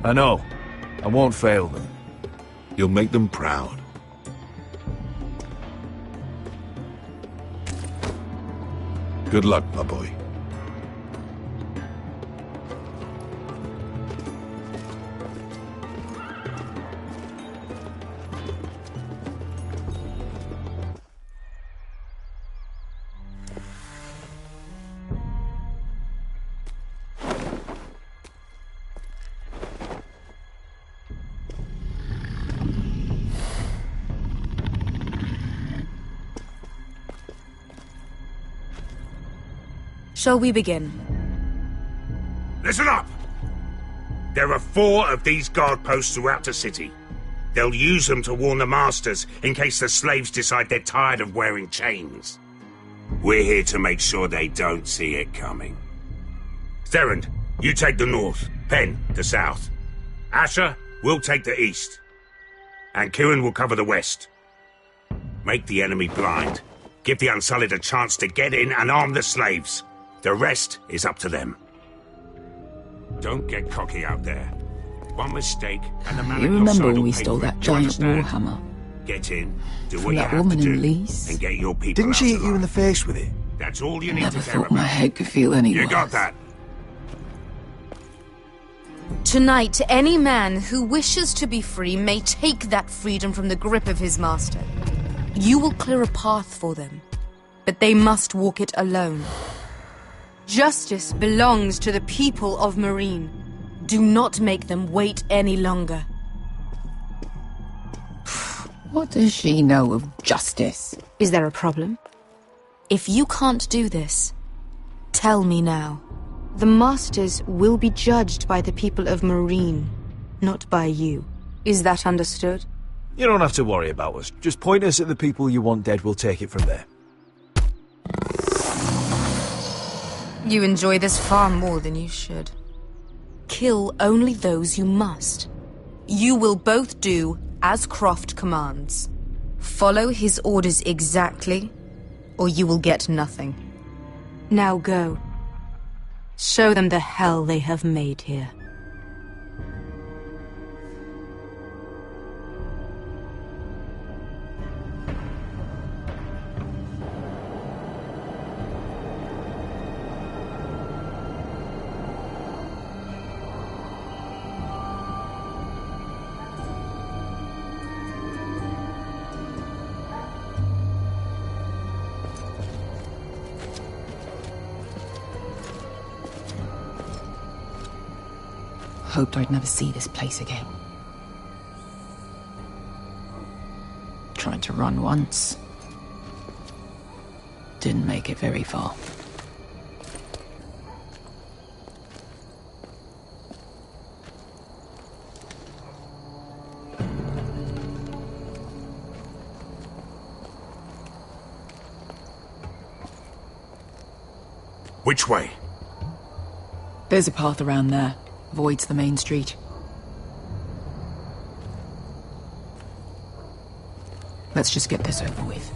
I know. I won't fail them. You'll make them proud. Good luck, my boy. Shall we begin? Listen up! There are 4 of these guard posts throughout the city. They'll use them to warn the masters in case the slaves decide they're tired of wearing chains. We're here to make sure they don't see it coming. Therend, you take the north. Penn, the south. Asher, we'll take the east. And Kieran will cover the west. Make the enemy blind. Give the Unsullied a chance to get in and arm the slaves. The rest is up to them. Don't get cocky out there. One mistake, and the man You at your remember side when will we pay stole for it, that you giant understand? warhammer? Get in, do From what you that have woman to in do, Leeds? and get your people Didn't out she hit alive. you in the face with it? That's all you need Never to care thought my about. head could feel any You worse. got that? Tonight, any man who wishes to be free may take that freedom from the grip of his master. You will clear a path for them, but they must walk it alone. Justice belongs to the people of Marine. Do not make them wait any longer. What does she know of justice? Is there a problem? If you can't do this, tell me now. The Masters will be judged by the people of Marine, not by you. Is that understood? You don't have to worry about us. Just point us at the people you want dead, we'll take it from there. You enjoy this far more than you should. Kill only those you must. You will both do as Croft commands. Follow his orders exactly, or you will get nothing. Now go. Show them the hell they have made here. Hoped I'd never see this place again. Tried to run once. Didn't make it very far. Which way? There's a path around there. Avoids the main street. Let's just get this over with.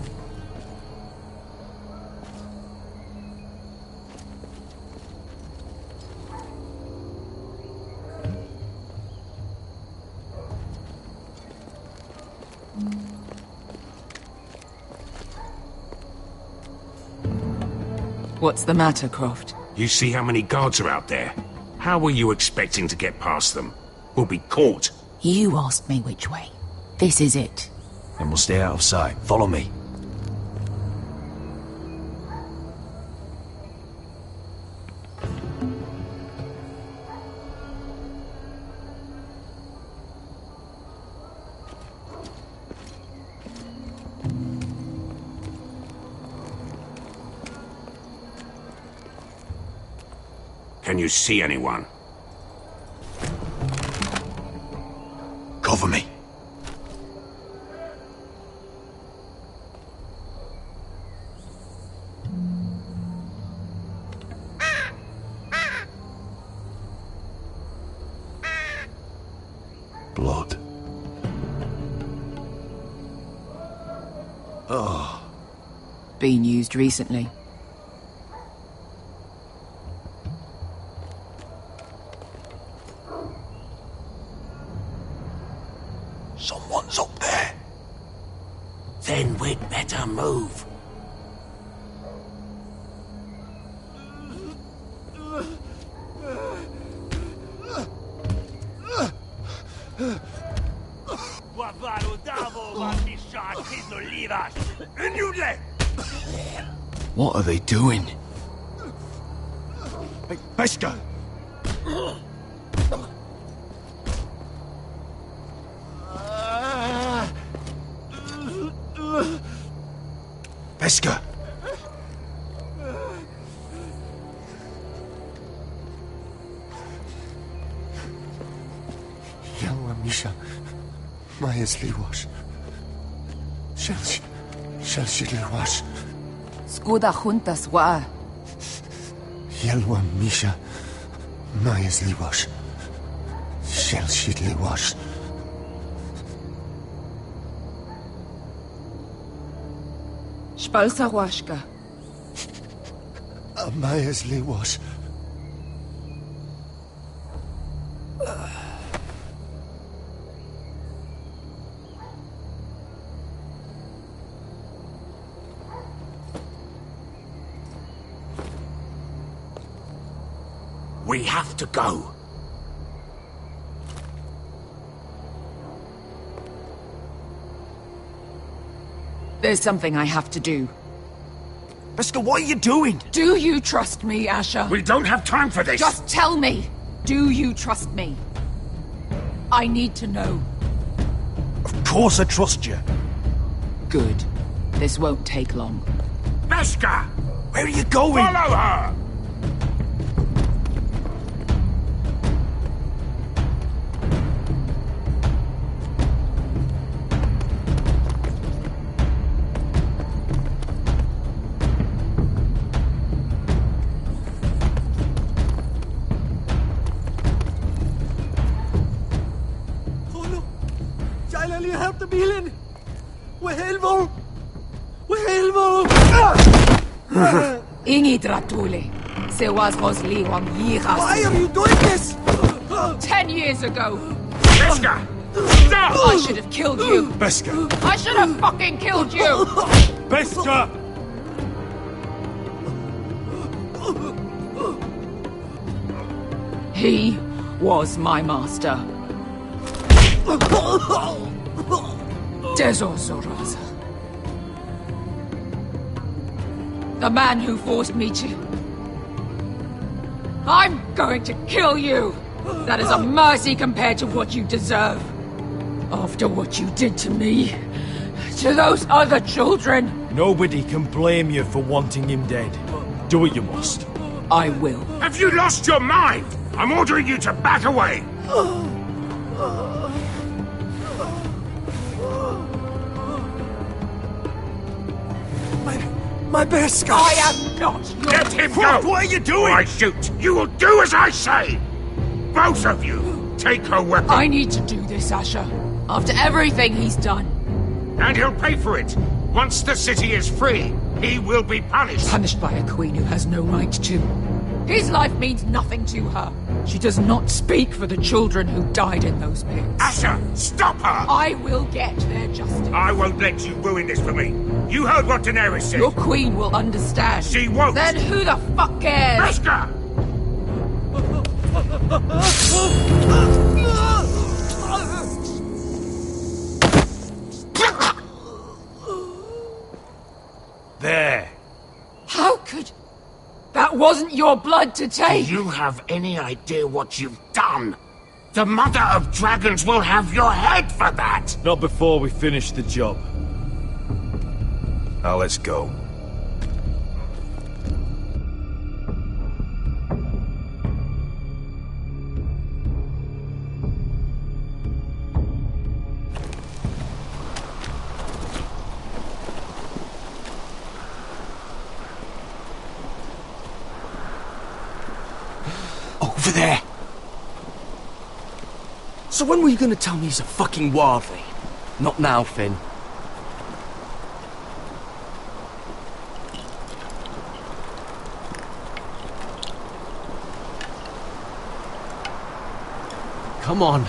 What's the matter, Croft? You see how many guards are out there? How were you expecting to get past them? We'll be caught. You asked me which way. This is it. And we'll stay out of sight. Follow me. Can you see anyone? Cover me. Blood. Oh. Been used recently. Someone's up there. Then we'd better move. What are they doing? Hey, Pesca! Pesca! Yelwa Misha, Maya's Liwash. Shelshi Liwash. Skuda juntas wa. Yelwa Misha, Maya's Liwash. Shelshi Liwash. Spalsa washka. Maya's Liwash. We have to go. There's something I have to do. Beskha, what are you doing? Do you trust me, Asher? We don't have time for this! Just tell me! Do you trust me? I need to know. Of course I trust you. Good. This won't take long. Beskha! Where are you going? Follow her! Ingi Dratule. Se was Rosli Wang Yiras. Why are you doing this? 10 years ago. Beskha! Stop! I should have killed you. Beskha! I should have fucking killed you. Beskha! He was my master. Dezozoraza. The man who forced me to... I'm going to kill you! That is a mercy compared to what you deserve. After what you did to me, to those other children. Nobody can blame you for wanting him dead. Do what you must. I will. Have you lost your mind? I'm ordering you to back away! My Beskha! I am not your... Let him go! What are you doing? Or I shoot! You will do as I say! Both of you! Take her weapon! I need to do this, Asher. After everything he's done. And he'll pay for it! Once the city is free, he will be punished! Punished by a queen who has no right to. His life means nothing to her. She does not speak for the children who died in those pits. Asher, stop her! I will get their justice. I won't let you ruin this for me. You heard what Daenerys said. Your queen will understand. She won't. Then who the fuck cares? Beskha! There. How could... That wasn't your blood to take! Do you have any idea what you've done? The Mother of Dragons will have your head for that! Not before we finish the job. Now let's go. Over there! So when were you gonna tell me he's a fucking wildling? Not now, Finn. Come on.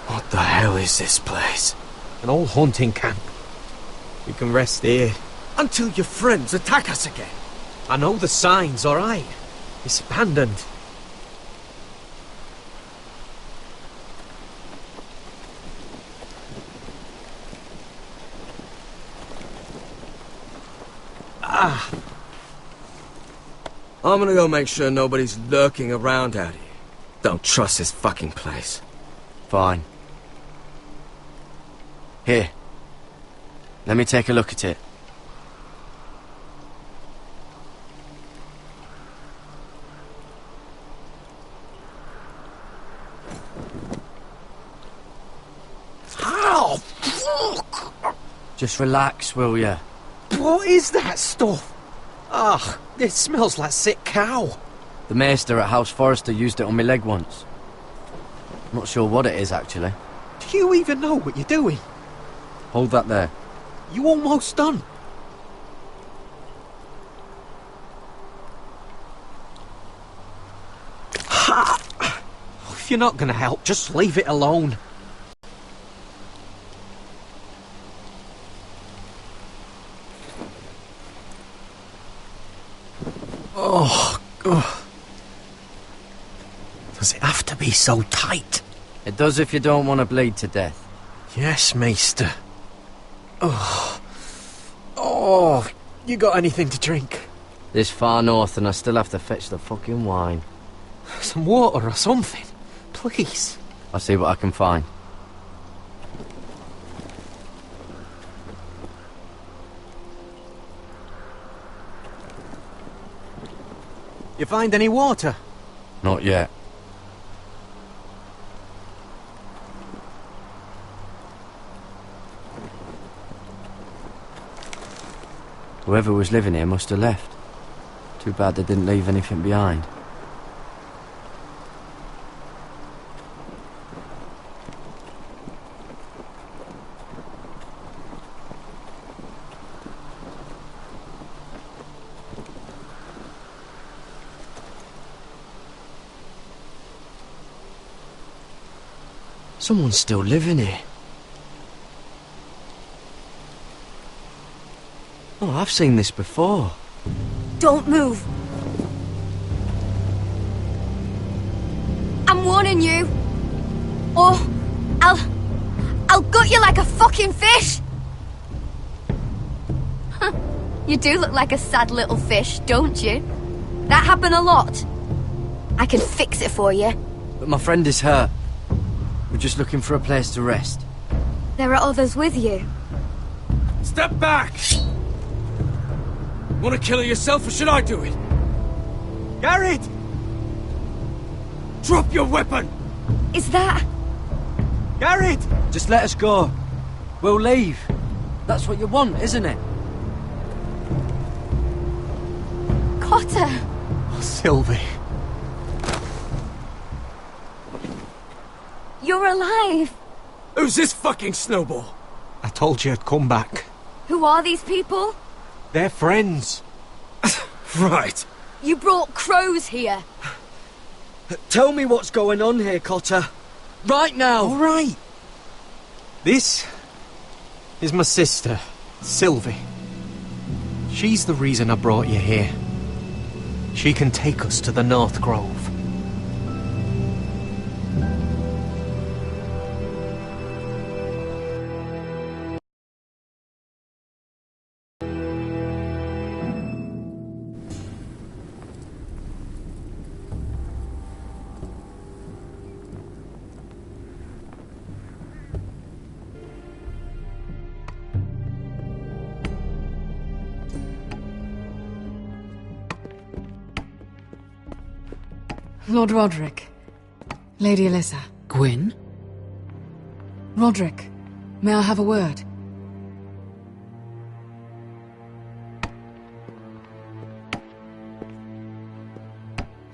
What the hell is this place? An old hunting camp. We can rest here. Until your friends attack us again. I know the signs, alright? It's abandoned. I'm gonna go make sure nobody's lurking around out here. Don't trust this fucking place. Fine. Here. Let me take a look at it. Ow! Fuck! Just relax, will ya? What is that stuff? Ugh, it smells like sick cow. The maester at House Forrester used it on my leg once. Not sure what it is, actually. Do you even know what you're doing? Hold that there. You almost done. Ha! If you're not gonna help, just leave it alone. Oh, God. Does it have to be so tight? It does if you don't want to bleed to death. Yes, Maester. Oh. Oh, you got anything to drink? This far north and I still have to fetch the fucking wine. Some water or something, please. I'll see what I can find. You find any water? Not yet. Whoever was living here must have left. Too bad they didn't leave anything behind. Someone's still living here. Oh, I've seen this before. Don't move. I'm warning you. Or I'll gut you like a fucking fish. Huh. You do look like a sad little fish, don't you? That happen a lot. I can fix it for you. But my friend is hurt. We're just looking for a place to rest. There are others with you. Step back! Want to kill her yourself, or should I do it? Garrett! Drop your weapon! Is that... Garrett! Just let us go. We'll leave. That's what you want, isn't it? Cotter! Oh, Sylvie. You're alive! Who's this fucking snowball? I told you I'd come back. Who are these people? They're friends. Right. You brought crows here. Tell me what's going on here, Cotter. Right now! All right. This is my sister, Sylvie. She's the reason I brought you here. She can take us to the North Grove. Lord Roderick. Lady Alyssa. Gwyn? Roderick, may I have a word?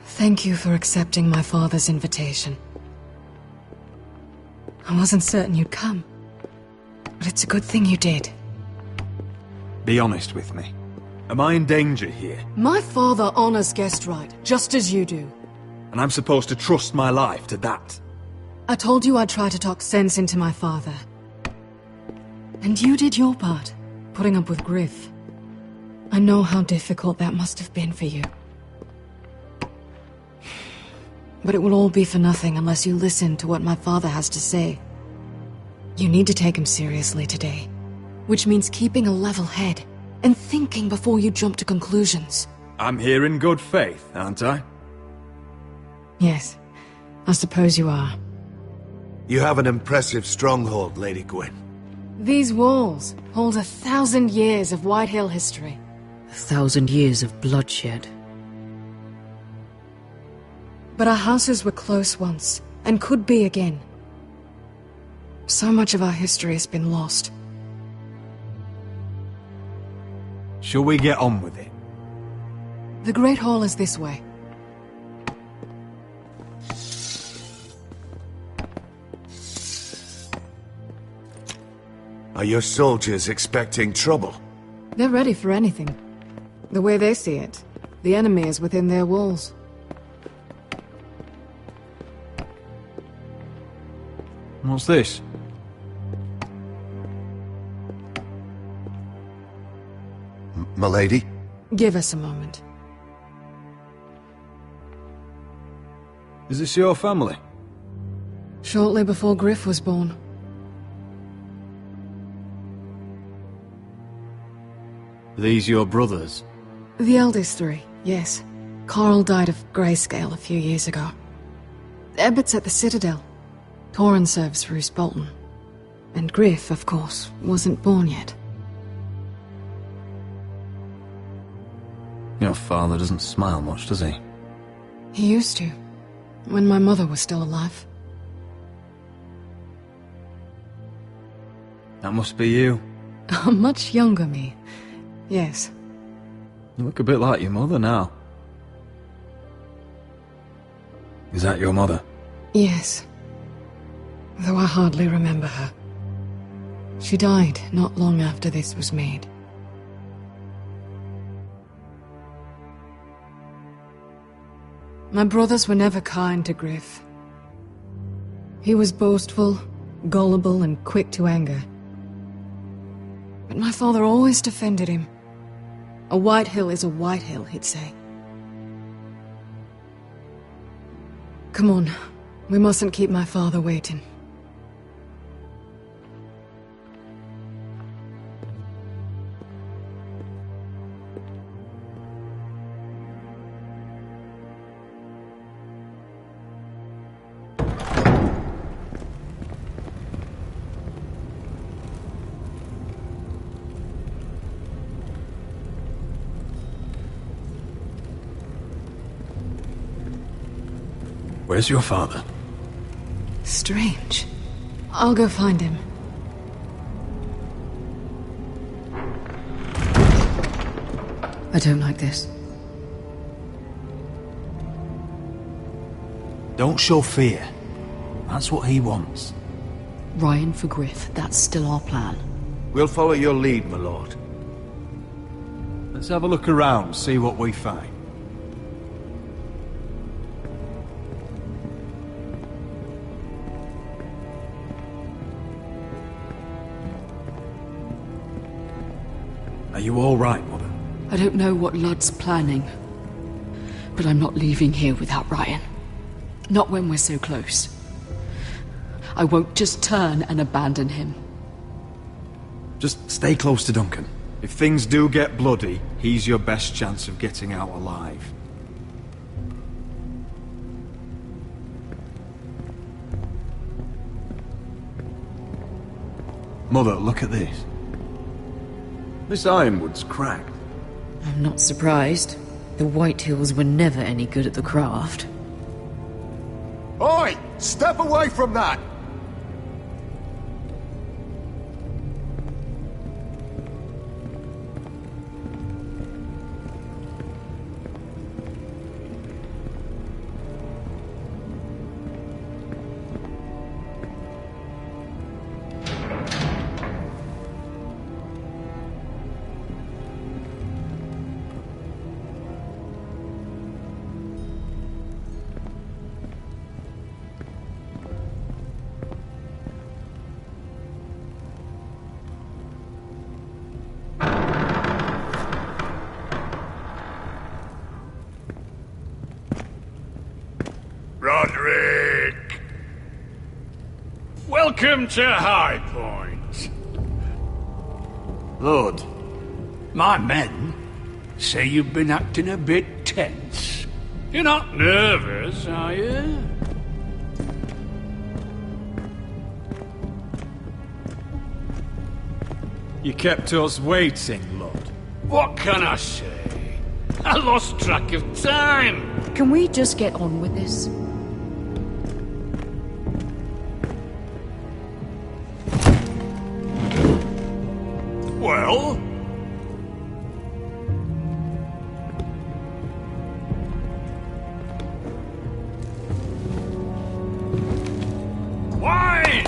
Thank you for accepting my father's invitation. I wasn't certain you'd come, but it's a good thing you did. Be honest with me. Am I in danger here? My father honors guest right, just as you do. And I'm supposed to trust my life to that? I told you I'd try to talk sense into my father. And you did your part, putting up with Griff. I know how difficult that must have been for you. But it will all be for nothing unless you listen to what my father has to say. You need to take him seriously today, which means keeping a level head and thinking before you jump to conclusions. I'm here in good faith, aren't I? Yes, I suppose you are. You have an impressive stronghold, Lady Gwyn. These walls hold 1,000 years of White Hill history. 1,000 years of bloodshed. But our houses were close once, and could be again. So much of our history has been lost. Shall we get on with it? The Great Hall is this way. Are your soldiers expecting trouble? They're ready for anything. The way they see it, the enemy is within their walls. What's this? M'lady? Give us a moment. Is this your family? Shortly before Griff was born. These your brothers? The eldest three, yes. Carl died of grayscale a few years ago. Ebbert's at the Citadel. Torrin serves for Roose Bolton. And Griff, of course, wasn't born yet. Your father doesn't smile much, does he? He used to, when my mother was still alive. That must be you. A much younger me, yes. You look a bit like your mother now. Is that your mother? Yes. Though I hardly remember her. She died not long after this was made. My brothers were never kind to Griff. He was boastful, gullible, and quick to anger. But my father always defended him. A White Hill is a White Hill, he'd say. Come on, we mustn't keep my father waiting. Where's your father? Strange. I'll go find him. I don't like this. Don't show fear. That's what he wants. Ryan for Griff, that's still our plan. We'll follow your lead, my lord. Let's have a look around, see what we find. Are you all right, Mother? I don't know what Ludd's planning, but I'm not leaving here without Ryan. Not when we're so close. I won't just turn and abandon him. Just stay close to Duncan. If things do get bloody, he's your best chance of getting out alive. Mother, look at this. This ironwood's cracked. I'm not surprised. The White Hills were never any good at the craft. Oi! Step away from that! Roderick! Welcome to High Point. Lord, my men say you've been acting a bit tense. You're not nervous, are you? You kept us waiting, Lord. What can I say? I lost track of time. Can we just get on with this? Well? Why?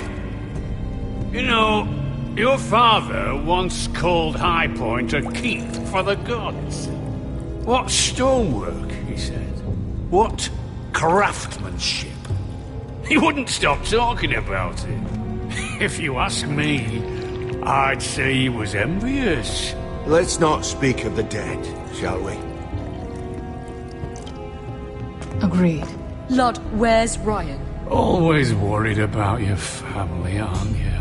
You know, your father once called High Point a keep for the gods. What stonework, he said. What craftsmanship. He wouldn't stop talking about it. If you ask me, I'd say he was envious. Let's not speak of the dead, shall we? Agreed. Lord, where's Ryan? Always worried about your family, aren't you?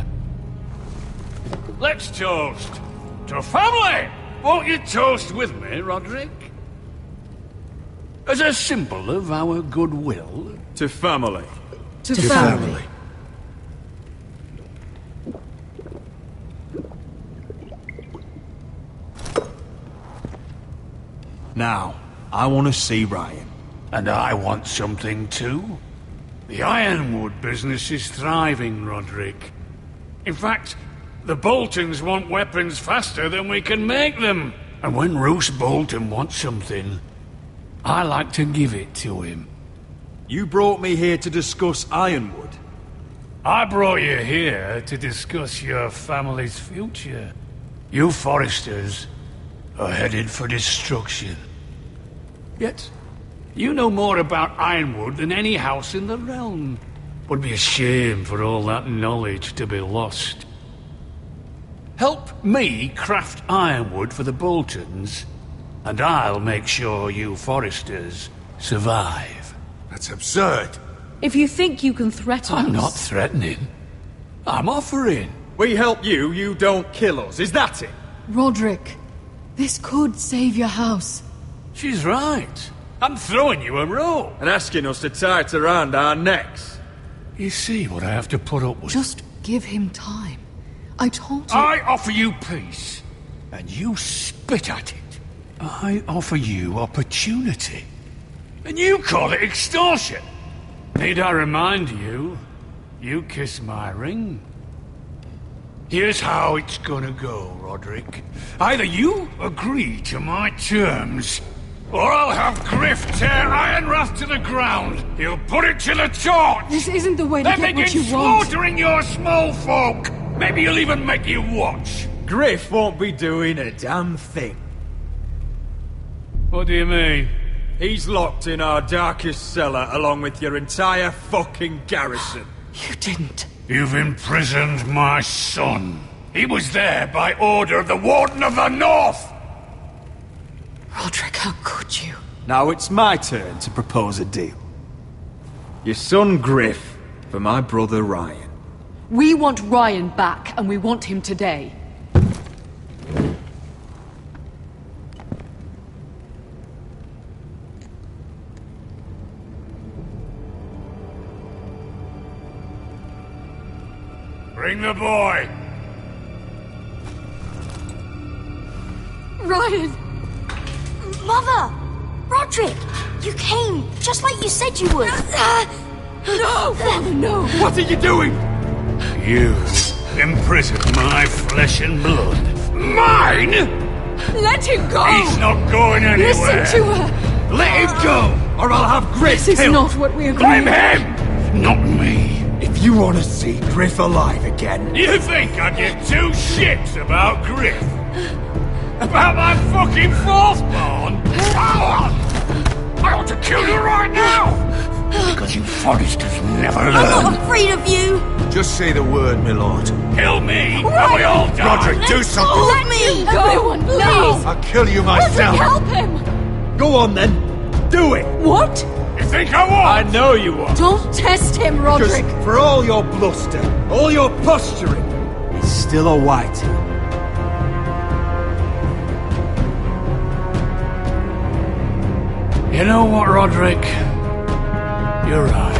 Let's toast to family! Won't you toast with me, Roderick? As a symbol of our goodwill. To family. To family. Now, I want to see Ryan. And I want something too. The Ironwood business is thriving, Roderick. In fact, the Boltons want weapons faster than we can make them. And when Roose Bolton wants something, I like to give it to him. You brought me here to discuss Ironwood. I brought you here to discuss your family's future. You Foresters are headed for destruction. Yet, you know more about Ironwood than any house in the realm. Would be a shame for all that knowledge to be lost. Help me craft Ironwood for the Boltons, and I'll make sure you Foresters survive. That's absurd. If you think you can threaten us... I'm not threatening. I'm offering. We help you, you don't kill us. Is that it? Roderick, this could save your house. She's right. I'm throwing you a rope. And asking us to tie it around our necks. You see what I have to put up with? Just give him time. I told you... I offer you peace, and you spit at it. I offer you opportunity, and you call it extortion. Need I remind you, you kiss my ring. Here's how it's gonna go, Roderick. Either you agree to my terms, or I'll have Griff tear Ironrath to the ground. He'll put it to the torch. This isn't the way to then get what begin you want. slaughtering your small folk. Maybe he'll even make you watch. Griff won't be doing a damn thing. What do you mean? He's locked in our darkest cellar along with your entire fucking garrison. You didn't. You've imprisoned my son. He was there by order of the Warden of the North. Roderick, how could you? Now it's my turn to propose a deal. Your son Griff for my brother Ryan. We want Ryan back, and we want him today. Bring the boy. Ryan! Mother! Roderick! You came, just like you said you would. No! Father, no! What are you doing? You imprisoned my flesh and blood. Mine? Let him go! He's not going anywhere. Listen to her! Let him go, or I'll have Griff This is killed. not what we agreed. Blame him, not me. If you want to see Griff alive again... You think I give two shits about Griff? About my fucking fourthborn? I ought to kill you right now! Because you Foresters never learn. I'm not afraid of you! Just say the word, my lord. Kill me, and we all die. Roderick, do something! Let me go! Everyone, please! I'll kill you myself! Help him! Go on then. Do it. What? You think I won't? I know you won't. Don't test him, Roderick! Because for all your bluster, all your posturing, he's still a whitey. You know what, Roderick? You're right.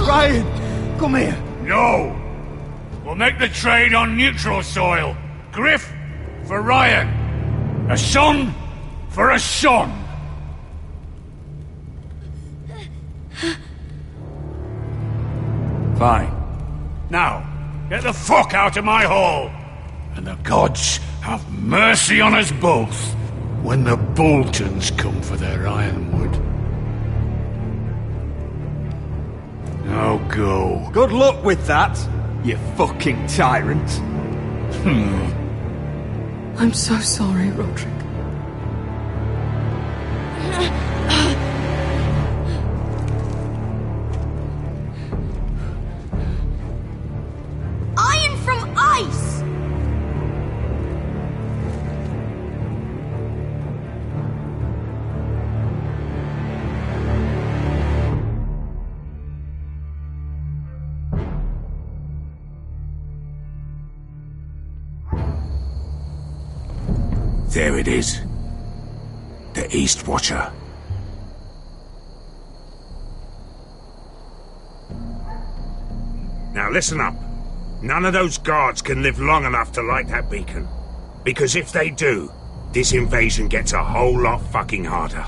Ryan, come here. No! We'll make the trade on neutral soil. Griff for Ryan. A son for a son. Fine. Now, get the fuck out of my hall. And the gods have mercy on us both when the Boltons come for their ironwood. Now go. Good luck with that, you fucking tyrant. I'm so sorry, Roderick. There it is. The East Watcher. Now listen up. None of those guards can live long enough to light that beacon. Because if they do, this invasion gets a whole lot fucking harder.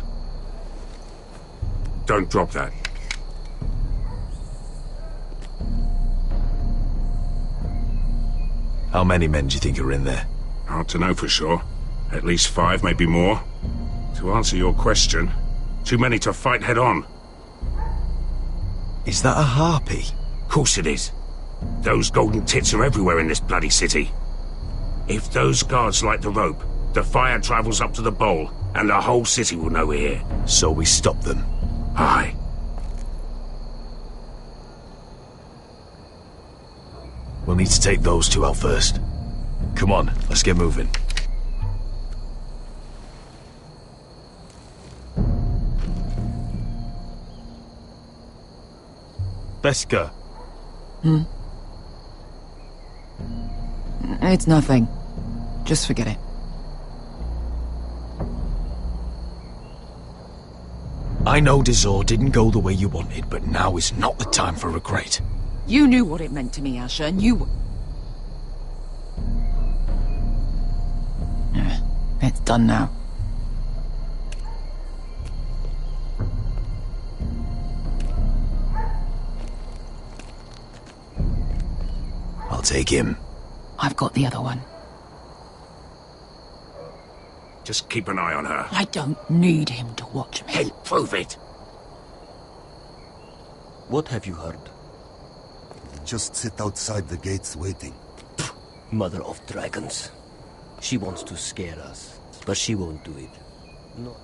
Don't drop that. How many men do you think are in there? Hard to know for sure. At least 5, maybe more. To answer your question, too many to fight head on. Is that a harpy? Course it is. Those golden tits are everywhere in this bloody city. If those guards light the rope, the fire travels up to the bowl, and the whole city will know we're here. So we stop them? Aye. We'll need to take those 2 out first. Come on, let's get moving. Beska. It's nothing. Just forget it. I know Dizor didn't go the way you wanted, but now is not the time for regret. You knew what it meant to me, Asher, and you... It's done now. I'll take him. I've got the other one. Just keep an eye on her. I don't need him to watch me. Then prove it. What have you heard? Just sit outside the gates waiting. Mother of dragons. She wants to scare us, but she won't do it. No.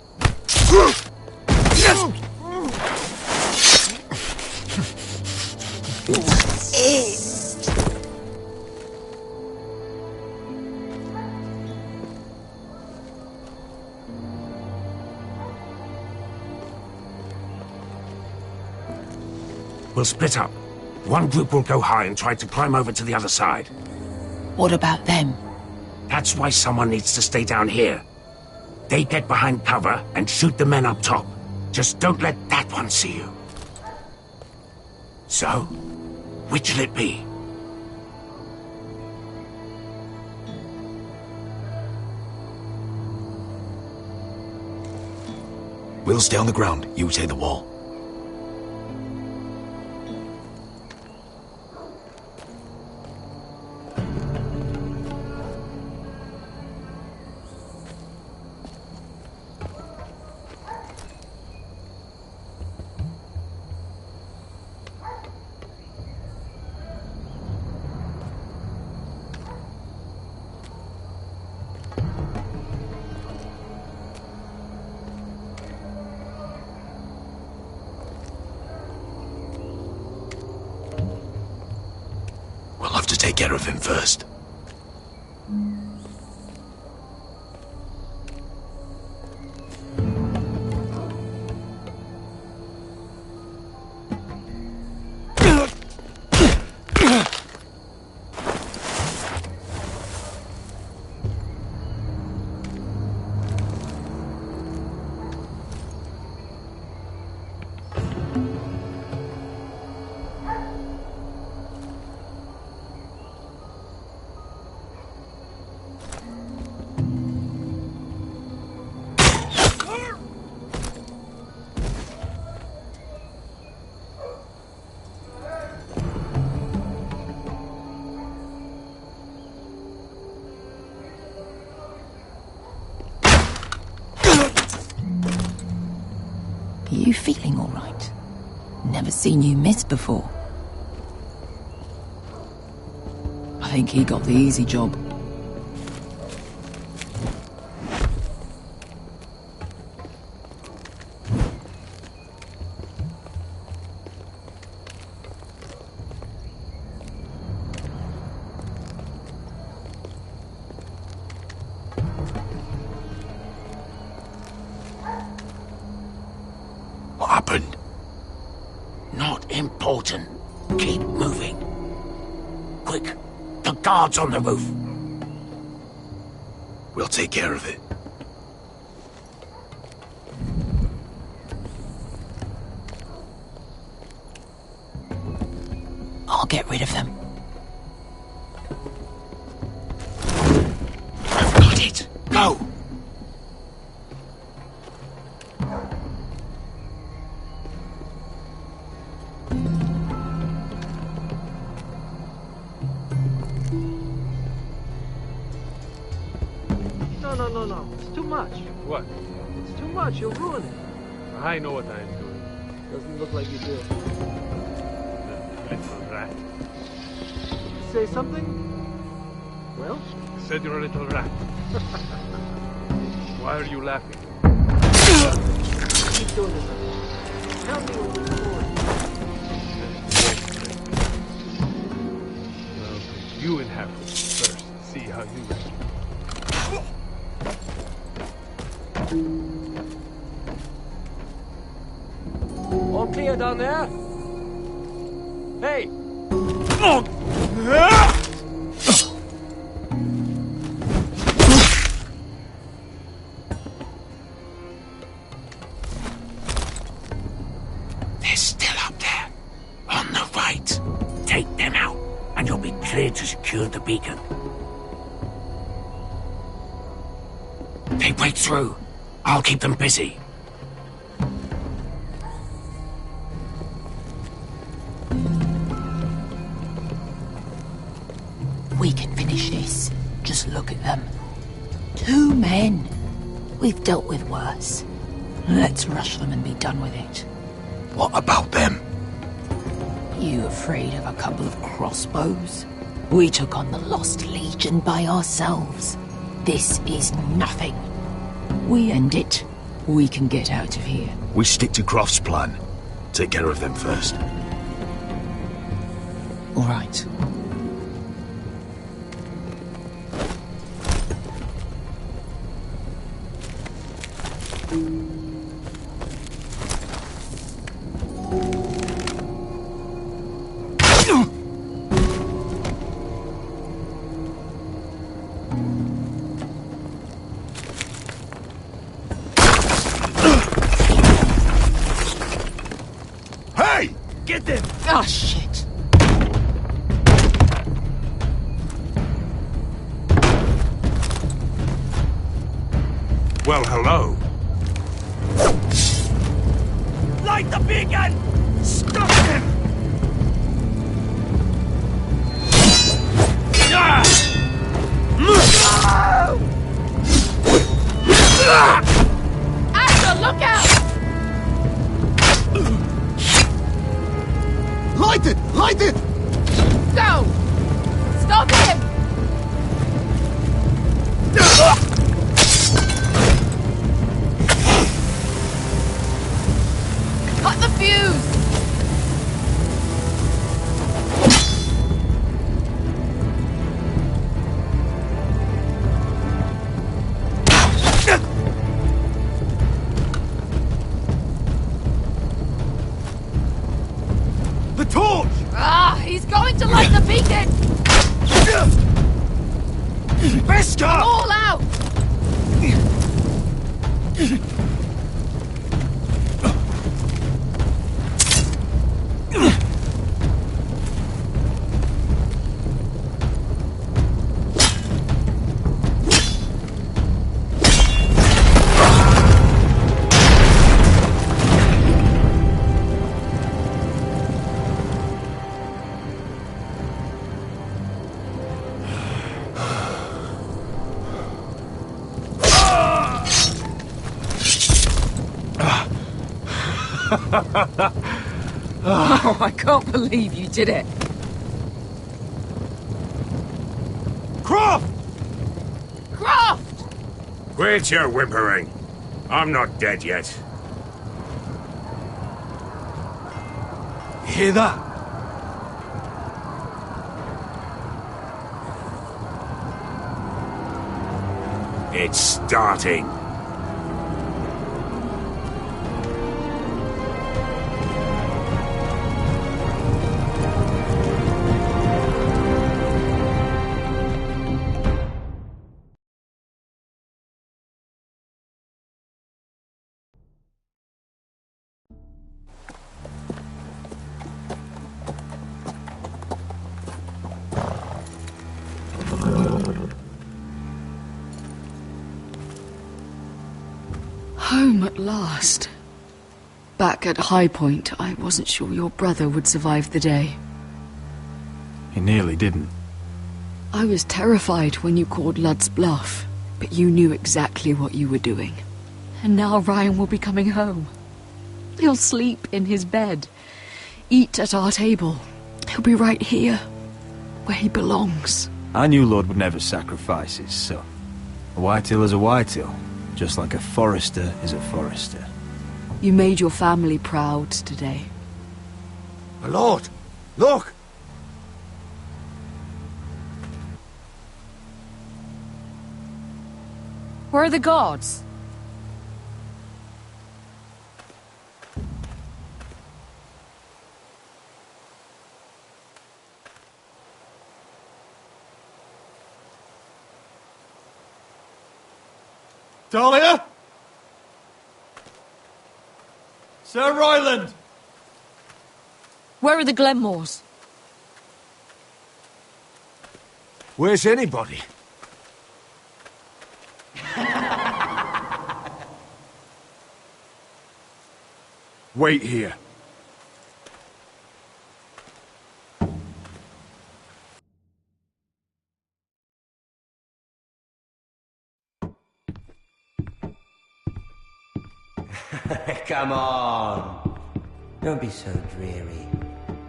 We'll split up. One group will go high and try to climb over to the other side. What about them? That's why someone needs to stay down here. They get behind cover and shoot the men up top. Just don't let that one see you. So, which'll it be? We'll stay on the ground. You take the wall. We'll have to take care of him first. Are you feeling all right? Never seen you miss before. I think he got the easy job. What happened? Not important. Keep moving. Quick, the guards on the roof. We'll take care of it. get rid of them. I've got it. Go! No. It's too much. What? It's too much. You'll ruin it. I know what I am doing. Doesn't look like you do. Little rat. Say something? Well? I said you're a little rat. Why are you laughing? Keep doing this. Tell me when you're bored. Well, put you in half first. See how you react. All clear down there? Hey! They're still up there. On the right. Take them out, and you'll be cleared to secure the beacon. They break through. I'll keep them busy. We can finish this. Just look at them. 2 men. We've dealt with worse. Let's rush them and be done with it. What about them? You afraid of a couple of crossbows? We took on the Lost Legion by ourselves. This is nothing. We end it. We can get out of here. We stick to Croft's plan. Take care of them first. All right. Hey! Get them! Oh, shit. Well, hello. Light the beacon! Stop him! Asher, look out! Light it! Light it! Go! Stop him! Cut the fuse! The torch! Ah, he's going to light the beacon! Veska! All out! Oh, I can't believe you did it. Croft! Croft! Quit your whimpering. I'm not dead yet. You hear that? It's starting. Home at last. Back at High Point, I wasn't sure your brother would survive the day. He nearly didn't. I was terrified when you called Ludd's bluff, but you knew exactly what you were doing. And now Ryan will be coming home. He'll sleep in his bed, eat at our table. He'll be right here, where he belongs. I knew Lord would never sacrifice his son. A whitetail is a whitetail, just like a forester is a forester. You made your family proud today. My lord, look! Where are the guards? Talia? Sir Royland! Where are the Glenmores? Where's anybody? Wait here. Come on. Don't be so dreary.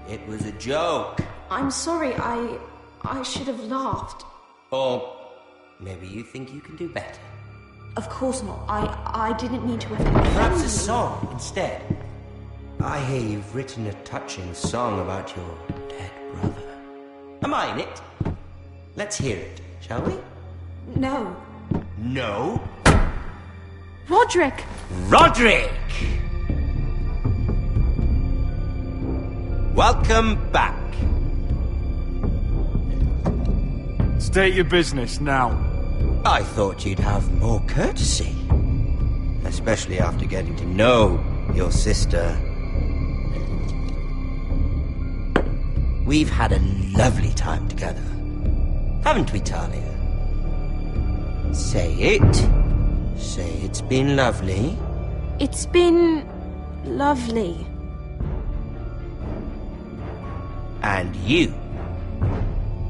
It was a joke. I'm sorry, I should have laughed. Or maybe you think you can do better. Of course not. I didn't mean to offend. Perhaps a song instead. I hear you've written a touching song about your dead brother. Am I in it? Let's hear it, shall we? No. No? Roderick! Roderick! Welcome back. State your business now. I thought you'd have more courtesy. Especially after getting to know your sister. We've had a lovely time together. Haven't we, Talia? Say it. Say it's been lovely. It's been lovely. And you.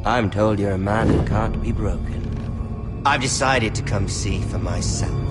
I'm told you're a man who can't be broken. I've decided to come see for myself.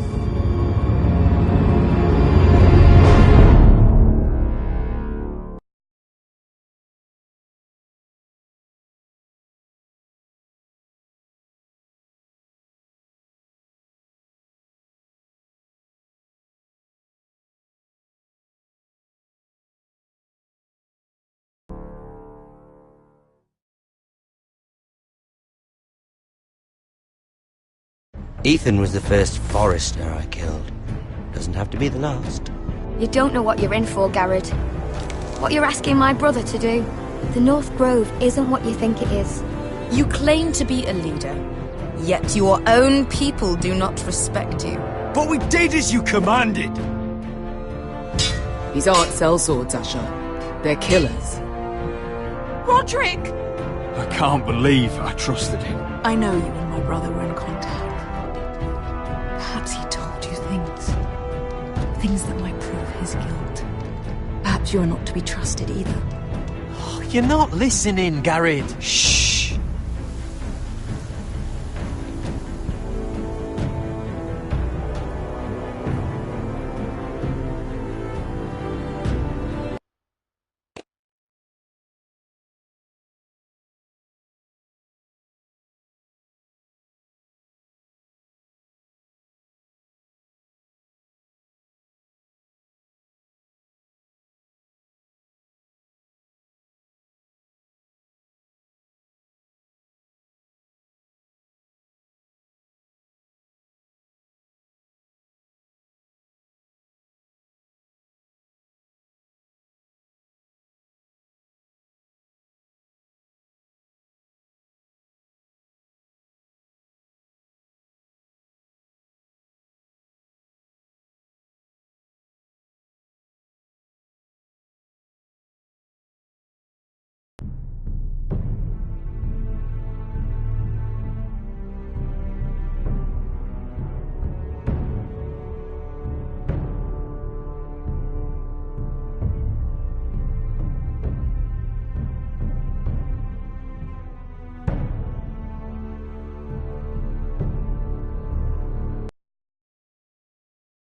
Ethan was the first forester I killed. Doesn't have to be the last. You don't know what you're in for, Garrett. What you're asking my brother to do. The North Grove isn't what you think it is. You claim to be a leader, yet your own people do not respect you. But we did as you commanded! These aren't sellswords, Asher. They're killers. Roderick! I can't believe I trusted him. I know you and my brother were in contact. Perhaps he told you things that might prove his guilt. Perhaps you're not to be trusted either. You're not listening, Garrett. Shh!